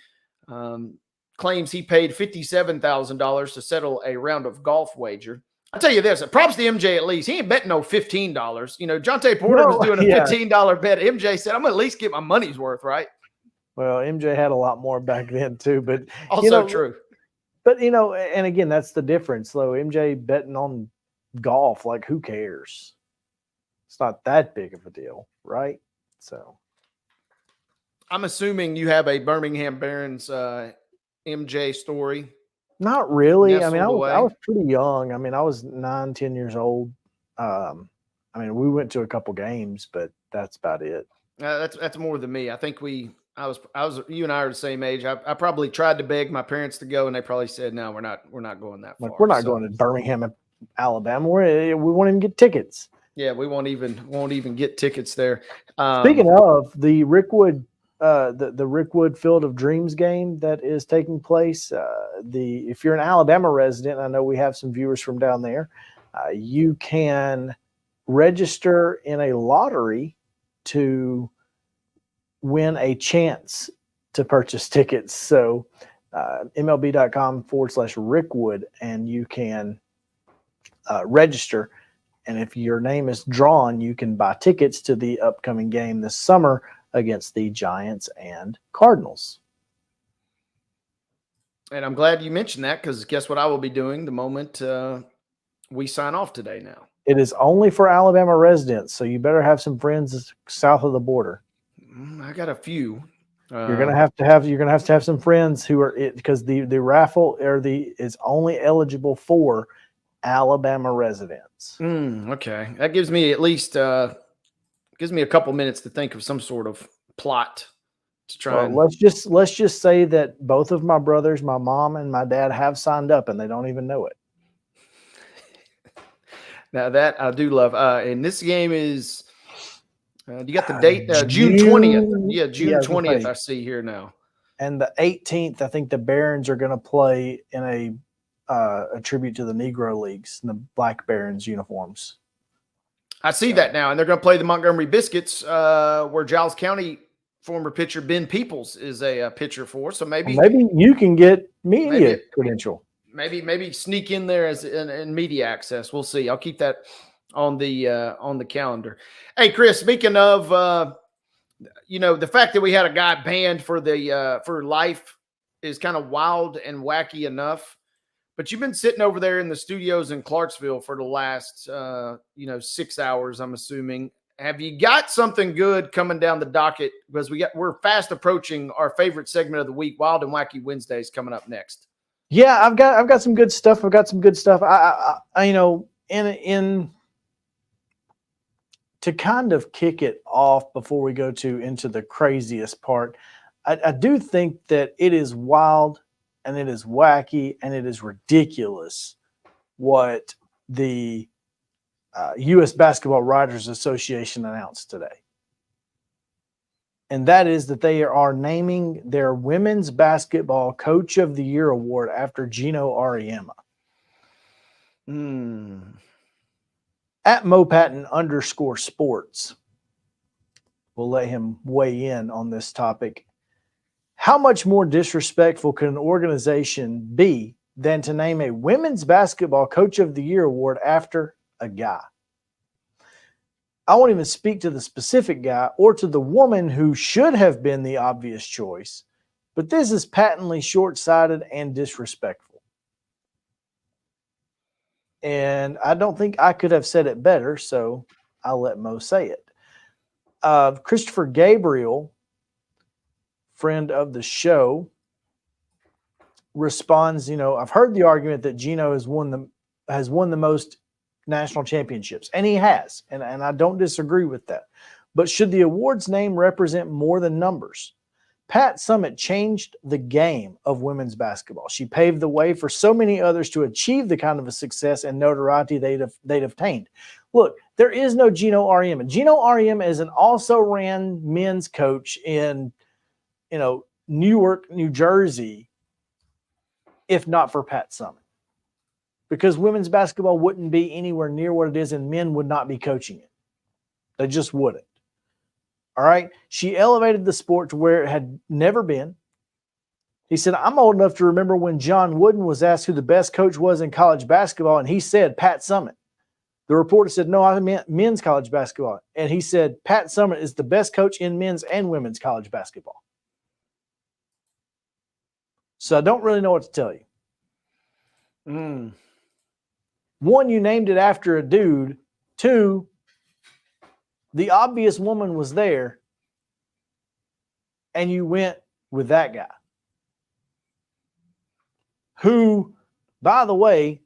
claims he paid $57,000 to settle a round of golf wager. I'll tell you this, props to MJ at least. He ain't betting no $15. You know, Jonte Porter was doing a $15 bet. MJ said, I'm going to at least get my money's worth, right? Well, MJ had a lot more back then too, but also true. But, you know, and again, that's the difference, though. MJ betting on golf, like, who cares? It's not that big of a deal, right? So I'm assuming you have a Birmingham Barons MJ story. Not really. I mean, nestled I away. was pretty young. I mean, I was 9, 10 years old. I mean, we went to a couple games, but that's about it. That's more than me. I think I was you and I are the same age. I probably tried to beg my parents to go, and they probably said, "No, we're not going that far." Like, we're not going to Birmingham, Alabama. We won't even get tickets. Yeah, we won't even get tickets there. Speaking of the Rickwood, the Rickwood Field of Dreams game that is taking place, if you're an Alabama resident, I know we have some viewers from down there. You can register in a lottery to win a chance to purchase tickets. So MLB.com/Rickwood, and you can register. And if your name is drawn, you can buy tickets to the upcoming game this summer against the Giants and Cardinals. And I'm glad you mentioned that, because guess what I will be doing the moment we sign off today now. It is only for Alabama residents, so you better have some friends south of the border. I got a few. You're gonna have to have some friends who are because the raffle is only eligible for Alabama residents. Okay, that gives me at least gives me a couple minutes to think of some sort of plot to try. Let's just say that both of my brothers, my mom and my dad, have signed up, and they don't even know it. Now that I do love. And this game is. You got the date, June 20th. Yeah, June 20th. I see here now. And the 18th, I think the Barons are going to play in a tribute to the Negro Leagues in the Black Barons uniforms. I see that now, and they're going to play the Montgomery Biscuits, where Giles County former pitcher Ben Peoples is a pitcher for. So maybe you can get media credential. Maybe sneak in there as in media access. We'll see. I'll keep that on the calendar. Hey, Chris, speaking of the fact that we had a guy banned for life is kind of wild and wacky enough. But you've been sitting over there in the studios in Clarksville for the last 6 hours, I'm assuming. Have you got something good coming down the docket? Because we're fast approaching our favorite segment of the week, Wild and Wacky Wednesdays, coming up next. Yeah, I've got some good stuff. To kind of kick it off before we go into the craziest part, I do think that it is wild and it is wacky and it is ridiculous what the U.S. Basketball Writers Association announced today. And that is that they are naming their Women's Basketball Coach of the Year award after Gino Auriemma. At MoPatton_sports, we'll let him weigh in on this topic. How much more disrespectful can an organization be than to name a Women's Basketball Coach of the Year award after a guy? I won't even speak to the specific guy or to the woman who should have been the obvious choice, but this is patently short-sighted and disrespectful. And I don't think I could have said it better, so I'll let Mo say it. Christopher Gabriel, friend of the show, responds, I've heard the argument that Gino has won the most national championships, and he has, and I don't disagree with that. But should the award's name represent more than numbers? Pat Summitt changed the game of women's basketball. She paved the way for so many others to achieve the kind of a success and notoriety they'd obtained. Look, there is no Gino Auriemma. Gino Auriemma is an also-ran men's coach in, Newark, New Jersey, if not for Pat Summitt. Because women's basketball wouldn't be anywhere near what it is, and men would not be coaching it. They just wouldn't. All right. She elevated the sport to where it had never been. He said, I'm old enough to remember when John Wooden was asked who the best coach was in college basketball, and he said Pat Summitt. The reporter said, no, I meant men's college basketball. And he said, Pat Summitt is the best coach in men's and women's college basketball. So I don't really know what to tell you. One, you named it after a dude. Two, the obvious woman was there. and you went with that guy, who, by the way,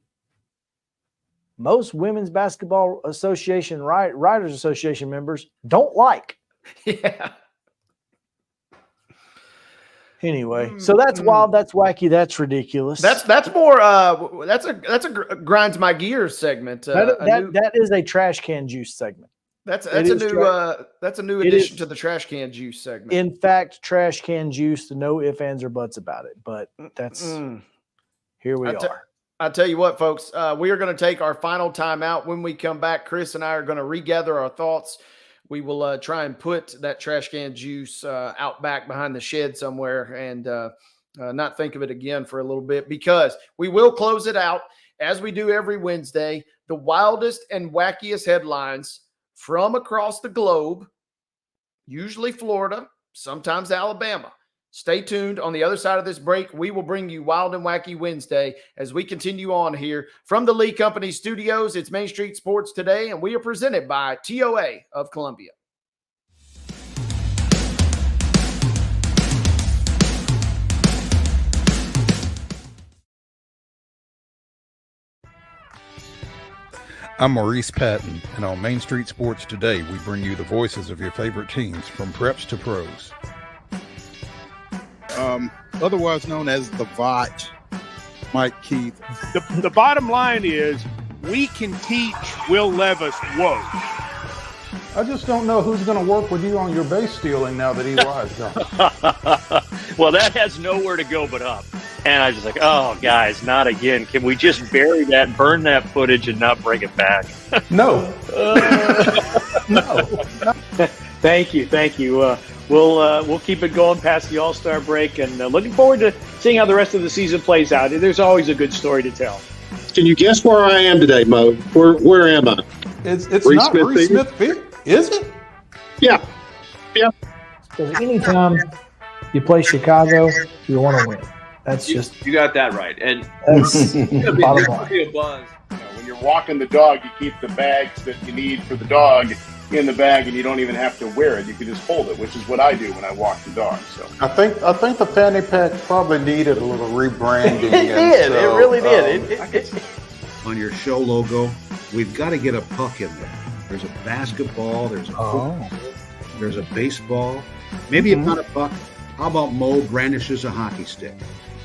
most Women's Basketball Association Writers Association members don't like. Yeah. Anyway, so that's wild, that's wacky, that's ridiculous. That's more that's a grinds my gears segment. That is a trash can juice segment. That's a new addition to the trash can juice segment. In fact, trash can juice, no ifs, ands, or buts about it. But that's here we are. I tell you what, folks, we are going to take our final time out. When we come back, Chris and I are going to regather our thoughts. We will try and put that trash can juice out back behind the shed somewhere and not think of it again for a little bit, because we will close it out as we do every Wednesday. The wildest and wackiest headlines from across the globe, usually Florida, sometimes Alabama. Stay tuned. On the other side of this break, we will bring you Wild and Wacky Wednesday as we continue on here from the Lee Company Studios. It's Main Street Sports Today, and we are presented by TOA of Columbia. I'm Maurice Patton, and on Main Street Sports Today, we bring you the voices of your favorite teams from preps to pros. Otherwise known as the VOT, Mike Keith. The bottom line is we can teach Will Levis woke. I just don't know who's going to work with you on your base stealing now that EY's gone. Well, that has nowhere to go but up. And I was just like, oh, guys, not again. Can we just bury that, burn that footage, and not bring it back? No. No. Thank you. We'll keep it going past the All-Star break, and looking forward to seeing how the rest of the season plays out. There's always a good story to tell. Can you guess where I am today, Mo? Where am I? It's not Reese Smith Field, is it? Yeah. Because anytime you play Chicago, you want to win. That's just you got that right, and that's bottom there line. could be a buzz. When you're walking the dog, you keep the bags that you need for the dog in the bag, and you don't even have to wear it. You can just hold it, which is what I do when I walk the dog. So I think the fanny pack probably needed a little rebranding. It did. It really did. On your show logo, we've got to get a puck in there. There's a basketball. There's a football. There's a baseball. Maybe it's not a puck. How about Mo brandishes a hockey stick?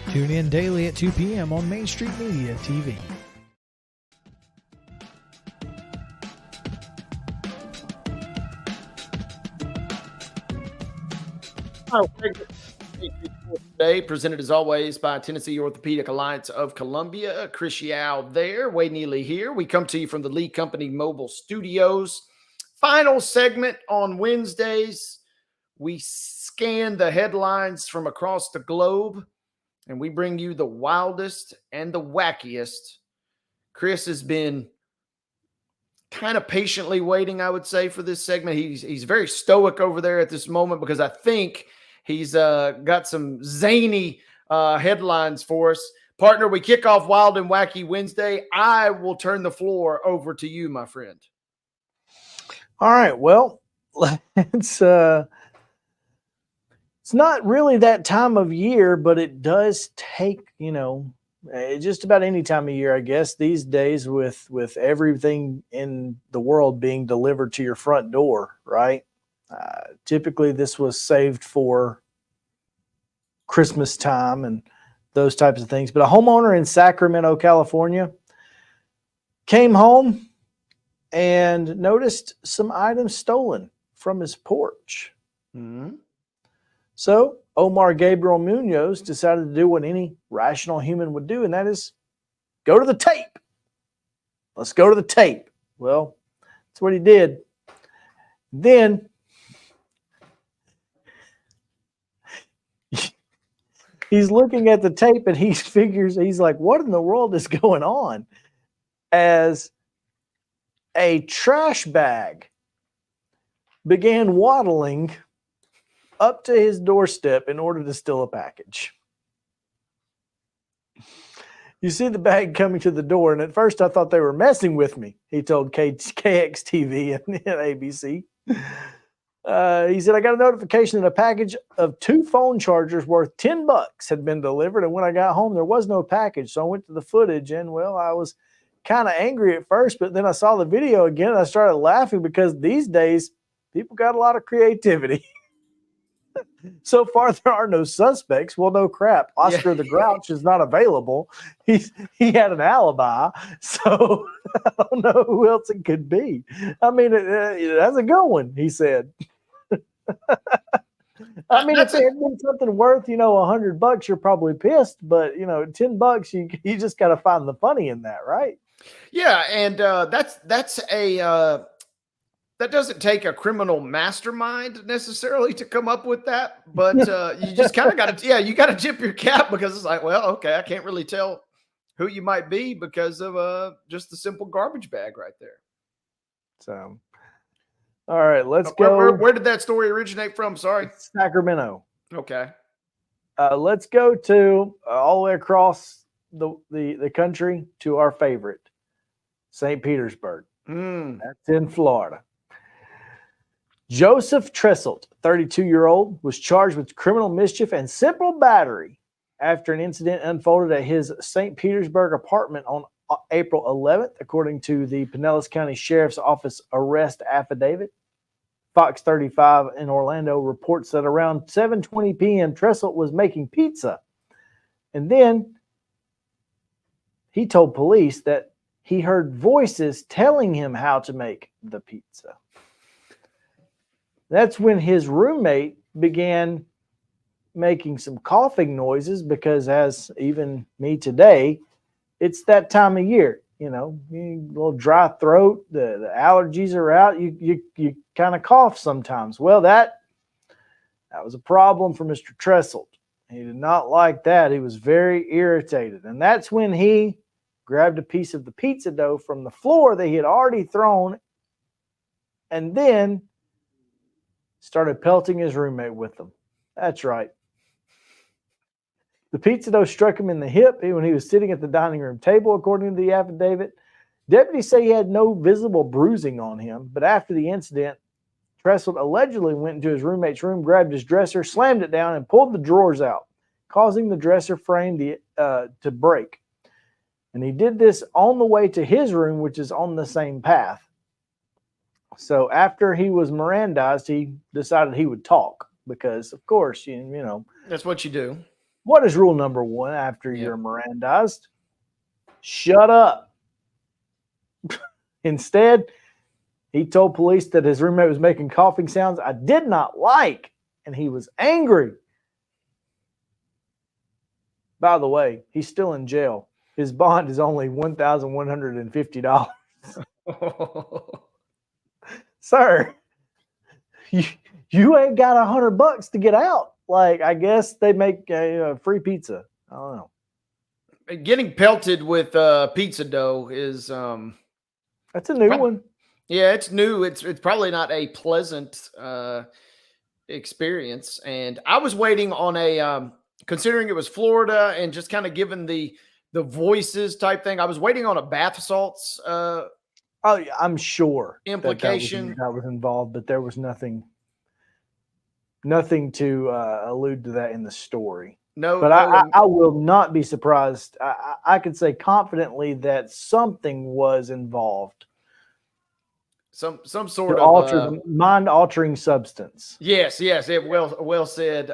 Tune in daily at 2 p.m. on Main Street Media TV. Today, presented as always by Tennessee Orthopedic Alliance of Columbia. Chris Yao there, Wade Neely here. We come to you from the Lee Company Mobile Studios. Final segment on Wednesdays. We scan the headlines from across the globe, and we bring you the wildest and the wackiest. Chris has been kind of patiently waiting, I would say, for this segment. He's very stoic over there at this moment because I think he's got some zany headlines for us. Partner, we kick off Wild and Wacky Wednesday. I will turn the floor over to you, my friend. All right. Well, it's not really that time of year, but it does take, just about any time of year, I guess, these days with everything in the world being delivered to your front door, right? Typically, this was saved for Christmas time and those types of things. But a homeowner in Sacramento, California, came home and noticed some items stolen from his porch. Mm-hmm. So Omar Gabriel Munoz decided to do what any rational human would do, and that is go to the tape. Let's go to the tape. Well, that's what he did. Then he's looking at the tape and he figures, he's like, what in the world is going on? As a trash bag began waddling up to his doorstep in order to steal a package. You see the bag coming to the door, and at first I thought they were messing with me, he told KXTV and ABC. He said, I got a notification that a package of 2 phone chargers worth $10 had been delivered. And when I got home, there was no package. So I went to the footage and, well, I was kind of angry at first, but then I saw the video again and I started laughing because these days people got a lot of creativity. So far, there are no suspects. Well, no crap. Oscar the Grouch is not available. He had an alibi. So I don't know who else it could be. I mean, that's a good one, he said. I mean, if it had been something worth, $100, you're probably pissed. But, $10, you just got to find the funny in that, right? Yeah. And that's a that doesn't take a criminal mastermind necessarily to come up with that, but you just kind of got to, you got to tip your cap because it's like, well, okay, I can't really tell who you might be because of just the simple garbage bag right there. So, all right, let's go. Where did that story originate from? Sorry. Sacramento. Okay. Let's go to all the way across the country to our favorite, St. Petersburg. That's in Florida. Joseph Tresselt, 32-year-old, was charged with criminal mischief and simple battery after an incident unfolded at his St. Petersburg apartment on April 11th, according to the Pinellas County Sheriff's Office arrest affidavit. Fox 35 in Orlando reports that around 7:20 p.m., Tresselt was making pizza. And then he told police that he heard voices telling him how to make the pizza. That's when his roommate began making some coughing noises because, as even me today, it's that time of year. A little dry throat, the allergies are out. You kind of cough sometimes. Well, that was a problem for Mr. Tresselt. He did not like that. He was very irritated. And that's when he grabbed a piece of the pizza dough from the floor that he had already thrown and then started pelting his roommate with them. That's right. The pizza dough struck him in the hip when he was sitting at the dining room table, according to the affidavit. Deputies say he had no visible bruising on him, but after the incident, Tresselt allegedly went into his roommate's room, grabbed his dresser, slammed it down, and pulled the drawers out, causing the dresser frame to break. And he did this on the way to his room, which is on the same path. So after he was Mirandized, he decided he would talk because, of course, that's what you do. What is rule number 1 after you're Mirandized? Shut up. Instead, he told police that his roommate was making coughing sounds I did not like, and he was angry. By the way, he's still in jail. His bond is only $1,150. Sir, you ain't got $100 to get out. Like, I guess they make free pizza. I don't know. Getting pelted with pizza dough is that's a new one. Yeah, it's new. It's probably not a pleasant experience. And I was waiting on a considering it was Florida and just kind of given the voices type thing. I was waiting on a bath salts. Oh, yeah, I'm sure implication that was involved, but there was nothing to allude to that in the story. No, but I will not be surprised. I could say confidently that something was involved. Some sort of mind-altering substance. Yes. It well said.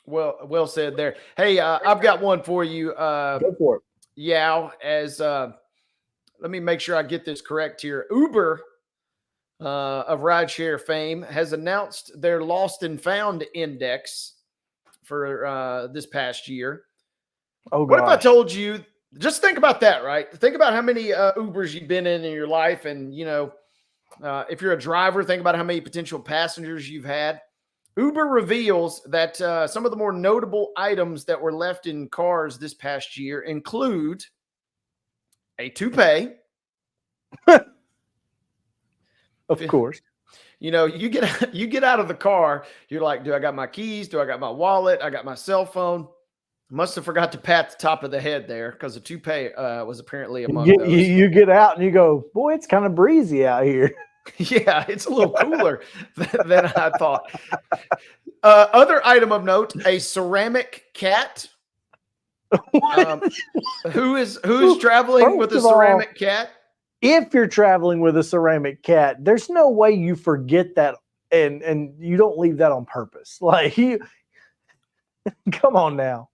Well said there. Hey, I've got one for you. Go for it. Yeah, let me make sure I get this correct here. Uber of rideshare fame has announced their lost and found index for this past year. Oh, what if I told you, just think about that, right? Think about how many Ubers you've been in your life. And, if you're a driver, think about how many potential passengers you've had. Uber reveals that some of the more notable items that were left in cars this past year include a toupee. Of course. You get out of the car, you're like, do I got my keys? Do I got my wallet? I got my cell phone. Must have forgot to pat the top of the head there because the toupee was apparently among those. You get out and you go, boy, it's kind of breezy out here. Yeah, it's a little cooler than I thought. Other item of note: a ceramic cat. Who's traveling with a ceramic cat? If you're traveling with a ceramic cat, there's no way you forget that and you don't leave that on purpose. Like you, come on now.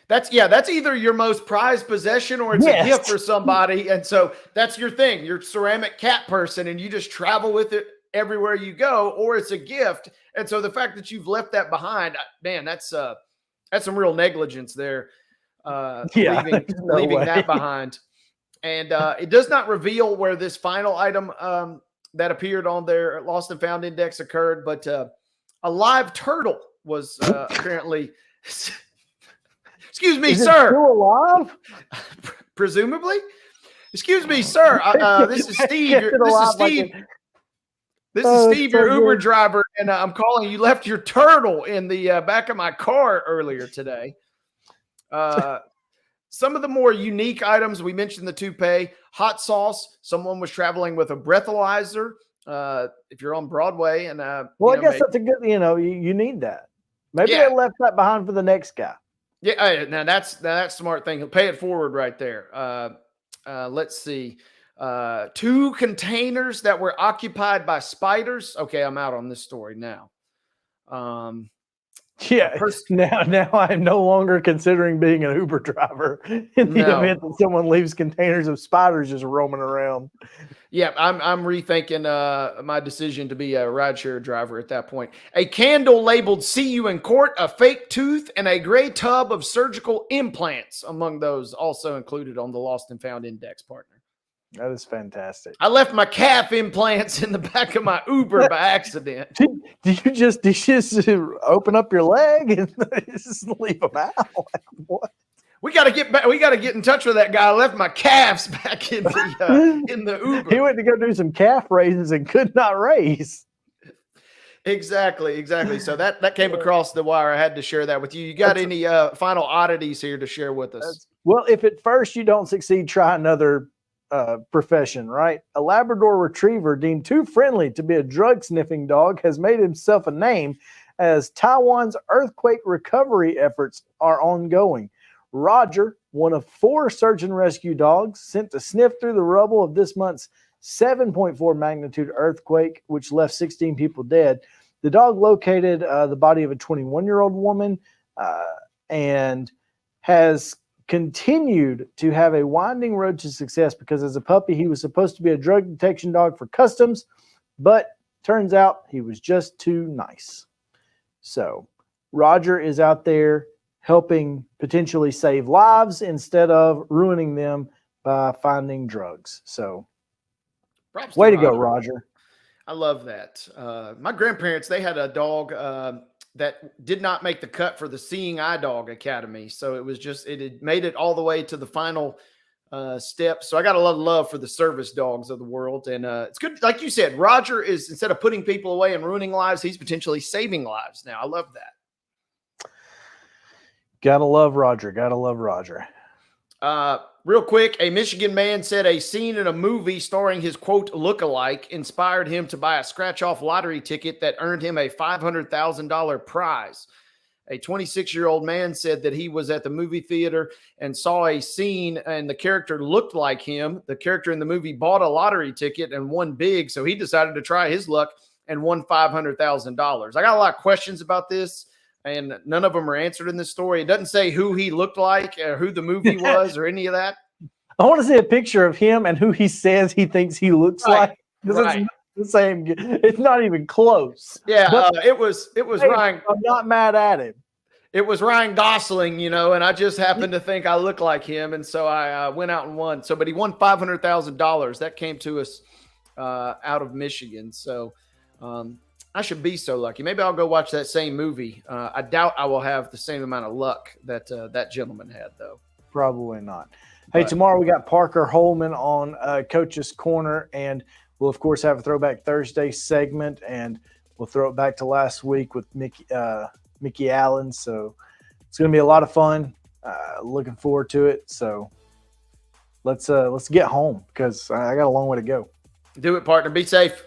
That's either your most prized possession or it's a gift for somebody. And so that's your thing. You're a ceramic cat person and you just travel with it everywhere you go, or it's a gift. And so the fact that you've left that behind, man, that's some real negligence there. Leaving that behind. And it does not reveal where this final item that appeared on their lost and found index occurred, but a live turtle was apparently. Excuse me, Is sir. it still alive? Presumably. Excuse me, sir. This is Steve. This is Steve, your Uber driver, and I'm calling. You left your turtle in the back of my car earlier today. Some of the more unique items, we mentioned the toupee, hot sauce. Someone was traveling with a breathalyzer. If you're on Broadway, and I guess that's a good. You need that. Maybe they left that behind for the next guy. Yeah, now that's smart thing. He'll pay it forward right there. Let's see. 2 containers that were occupied by spiders. Okay, I'm out on this story now. Now I'm no longer considering being an Uber driver in the event that someone leaves containers of spiders just roaming around. Yeah, I'm rethinking my decision to be a rideshare driver at that point. A candle labeled "See You in Court," a fake tooth, and a gray tub of surgical implants among those also included on the lost and found index, partner. That is fantastic. I left my calf implants in the back of my Uber by accident. Did you just open up your leg and just leave them out? Like, what? We got to get back. We got to get in touch with that guy. I left my calves back in the Uber. He went to go do some calf raises and could not raise. Exactly. So that came across the wire. I had to share that with you. You got any final oddities here to share with us? Well, if at first you don't succeed, try another profession, right? A Labrador Retriever deemed too friendly to be a drug-sniffing dog has made himself a name as Taiwan's earthquake recovery efforts are ongoing. Roger, one of 4 search and rescue dogs sent to sniff through the rubble of this month's 7.4 magnitude earthquake, which left 16 people dead. The dog located the body of a 21-year-old woman and has continued to have a winding road to success because as a puppy, he was supposed to be a drug detection dog for customs, but turns out he was just too nice. So Roger is out there helping potentially save lives instead of ruining them by finding drugs. So way to go, Roger. I love that. My grandparents, they had a dog that did not make the cut for the Seeing Eye Dog Academy. So it had made it all the way to the final steps. So I got a lot of love for the service dogs of the world. And it's good. Like you said, Roger is, instead of putting people away and ruining lives, he's potentially saving lives now. I love that. Gotta love Roger. Real quick, a Michigan man said a scene in a movie starring his, quote, lookalike inspired him to buy a scratch-off lottery ticket that earned him a $500,000 prize. A 26-year-old man said that he was at the movie theater and saw a scene and the character looked like him. The character in the movie bought a lottery ticket and won big, so he decided to try his luck and won $500,000. I got a lot of questions about this, and none of them are answered in this story. It doesn't say who he looked like or who the movie was or any of that. I want to see a picture of him and who he says he thinks he looks like. Right. It's the same. It's not even close. Yeah, it was Ryan. I'm not mad at him. It was Ryan Gosling, and I just happened to think I look like him, and so I went out and won. So, but he won $500,000. That came to us out of Michigan. So, I should be so lucky. Maybe I'll go watch that same movie. I doubt I will have the same amount of luck that that gentleman had, though. Probably not. Hey, tomorrow we got Parker Holman on Coach's Corner, and we'll, of course, have a Throwback Thursday segment, and we'll throw it back to last week with Mickey Allen. So it's going to be a lot of fun. Looking forward to it. So let's get home because I got a long way to go. Do it, partner. Be safe.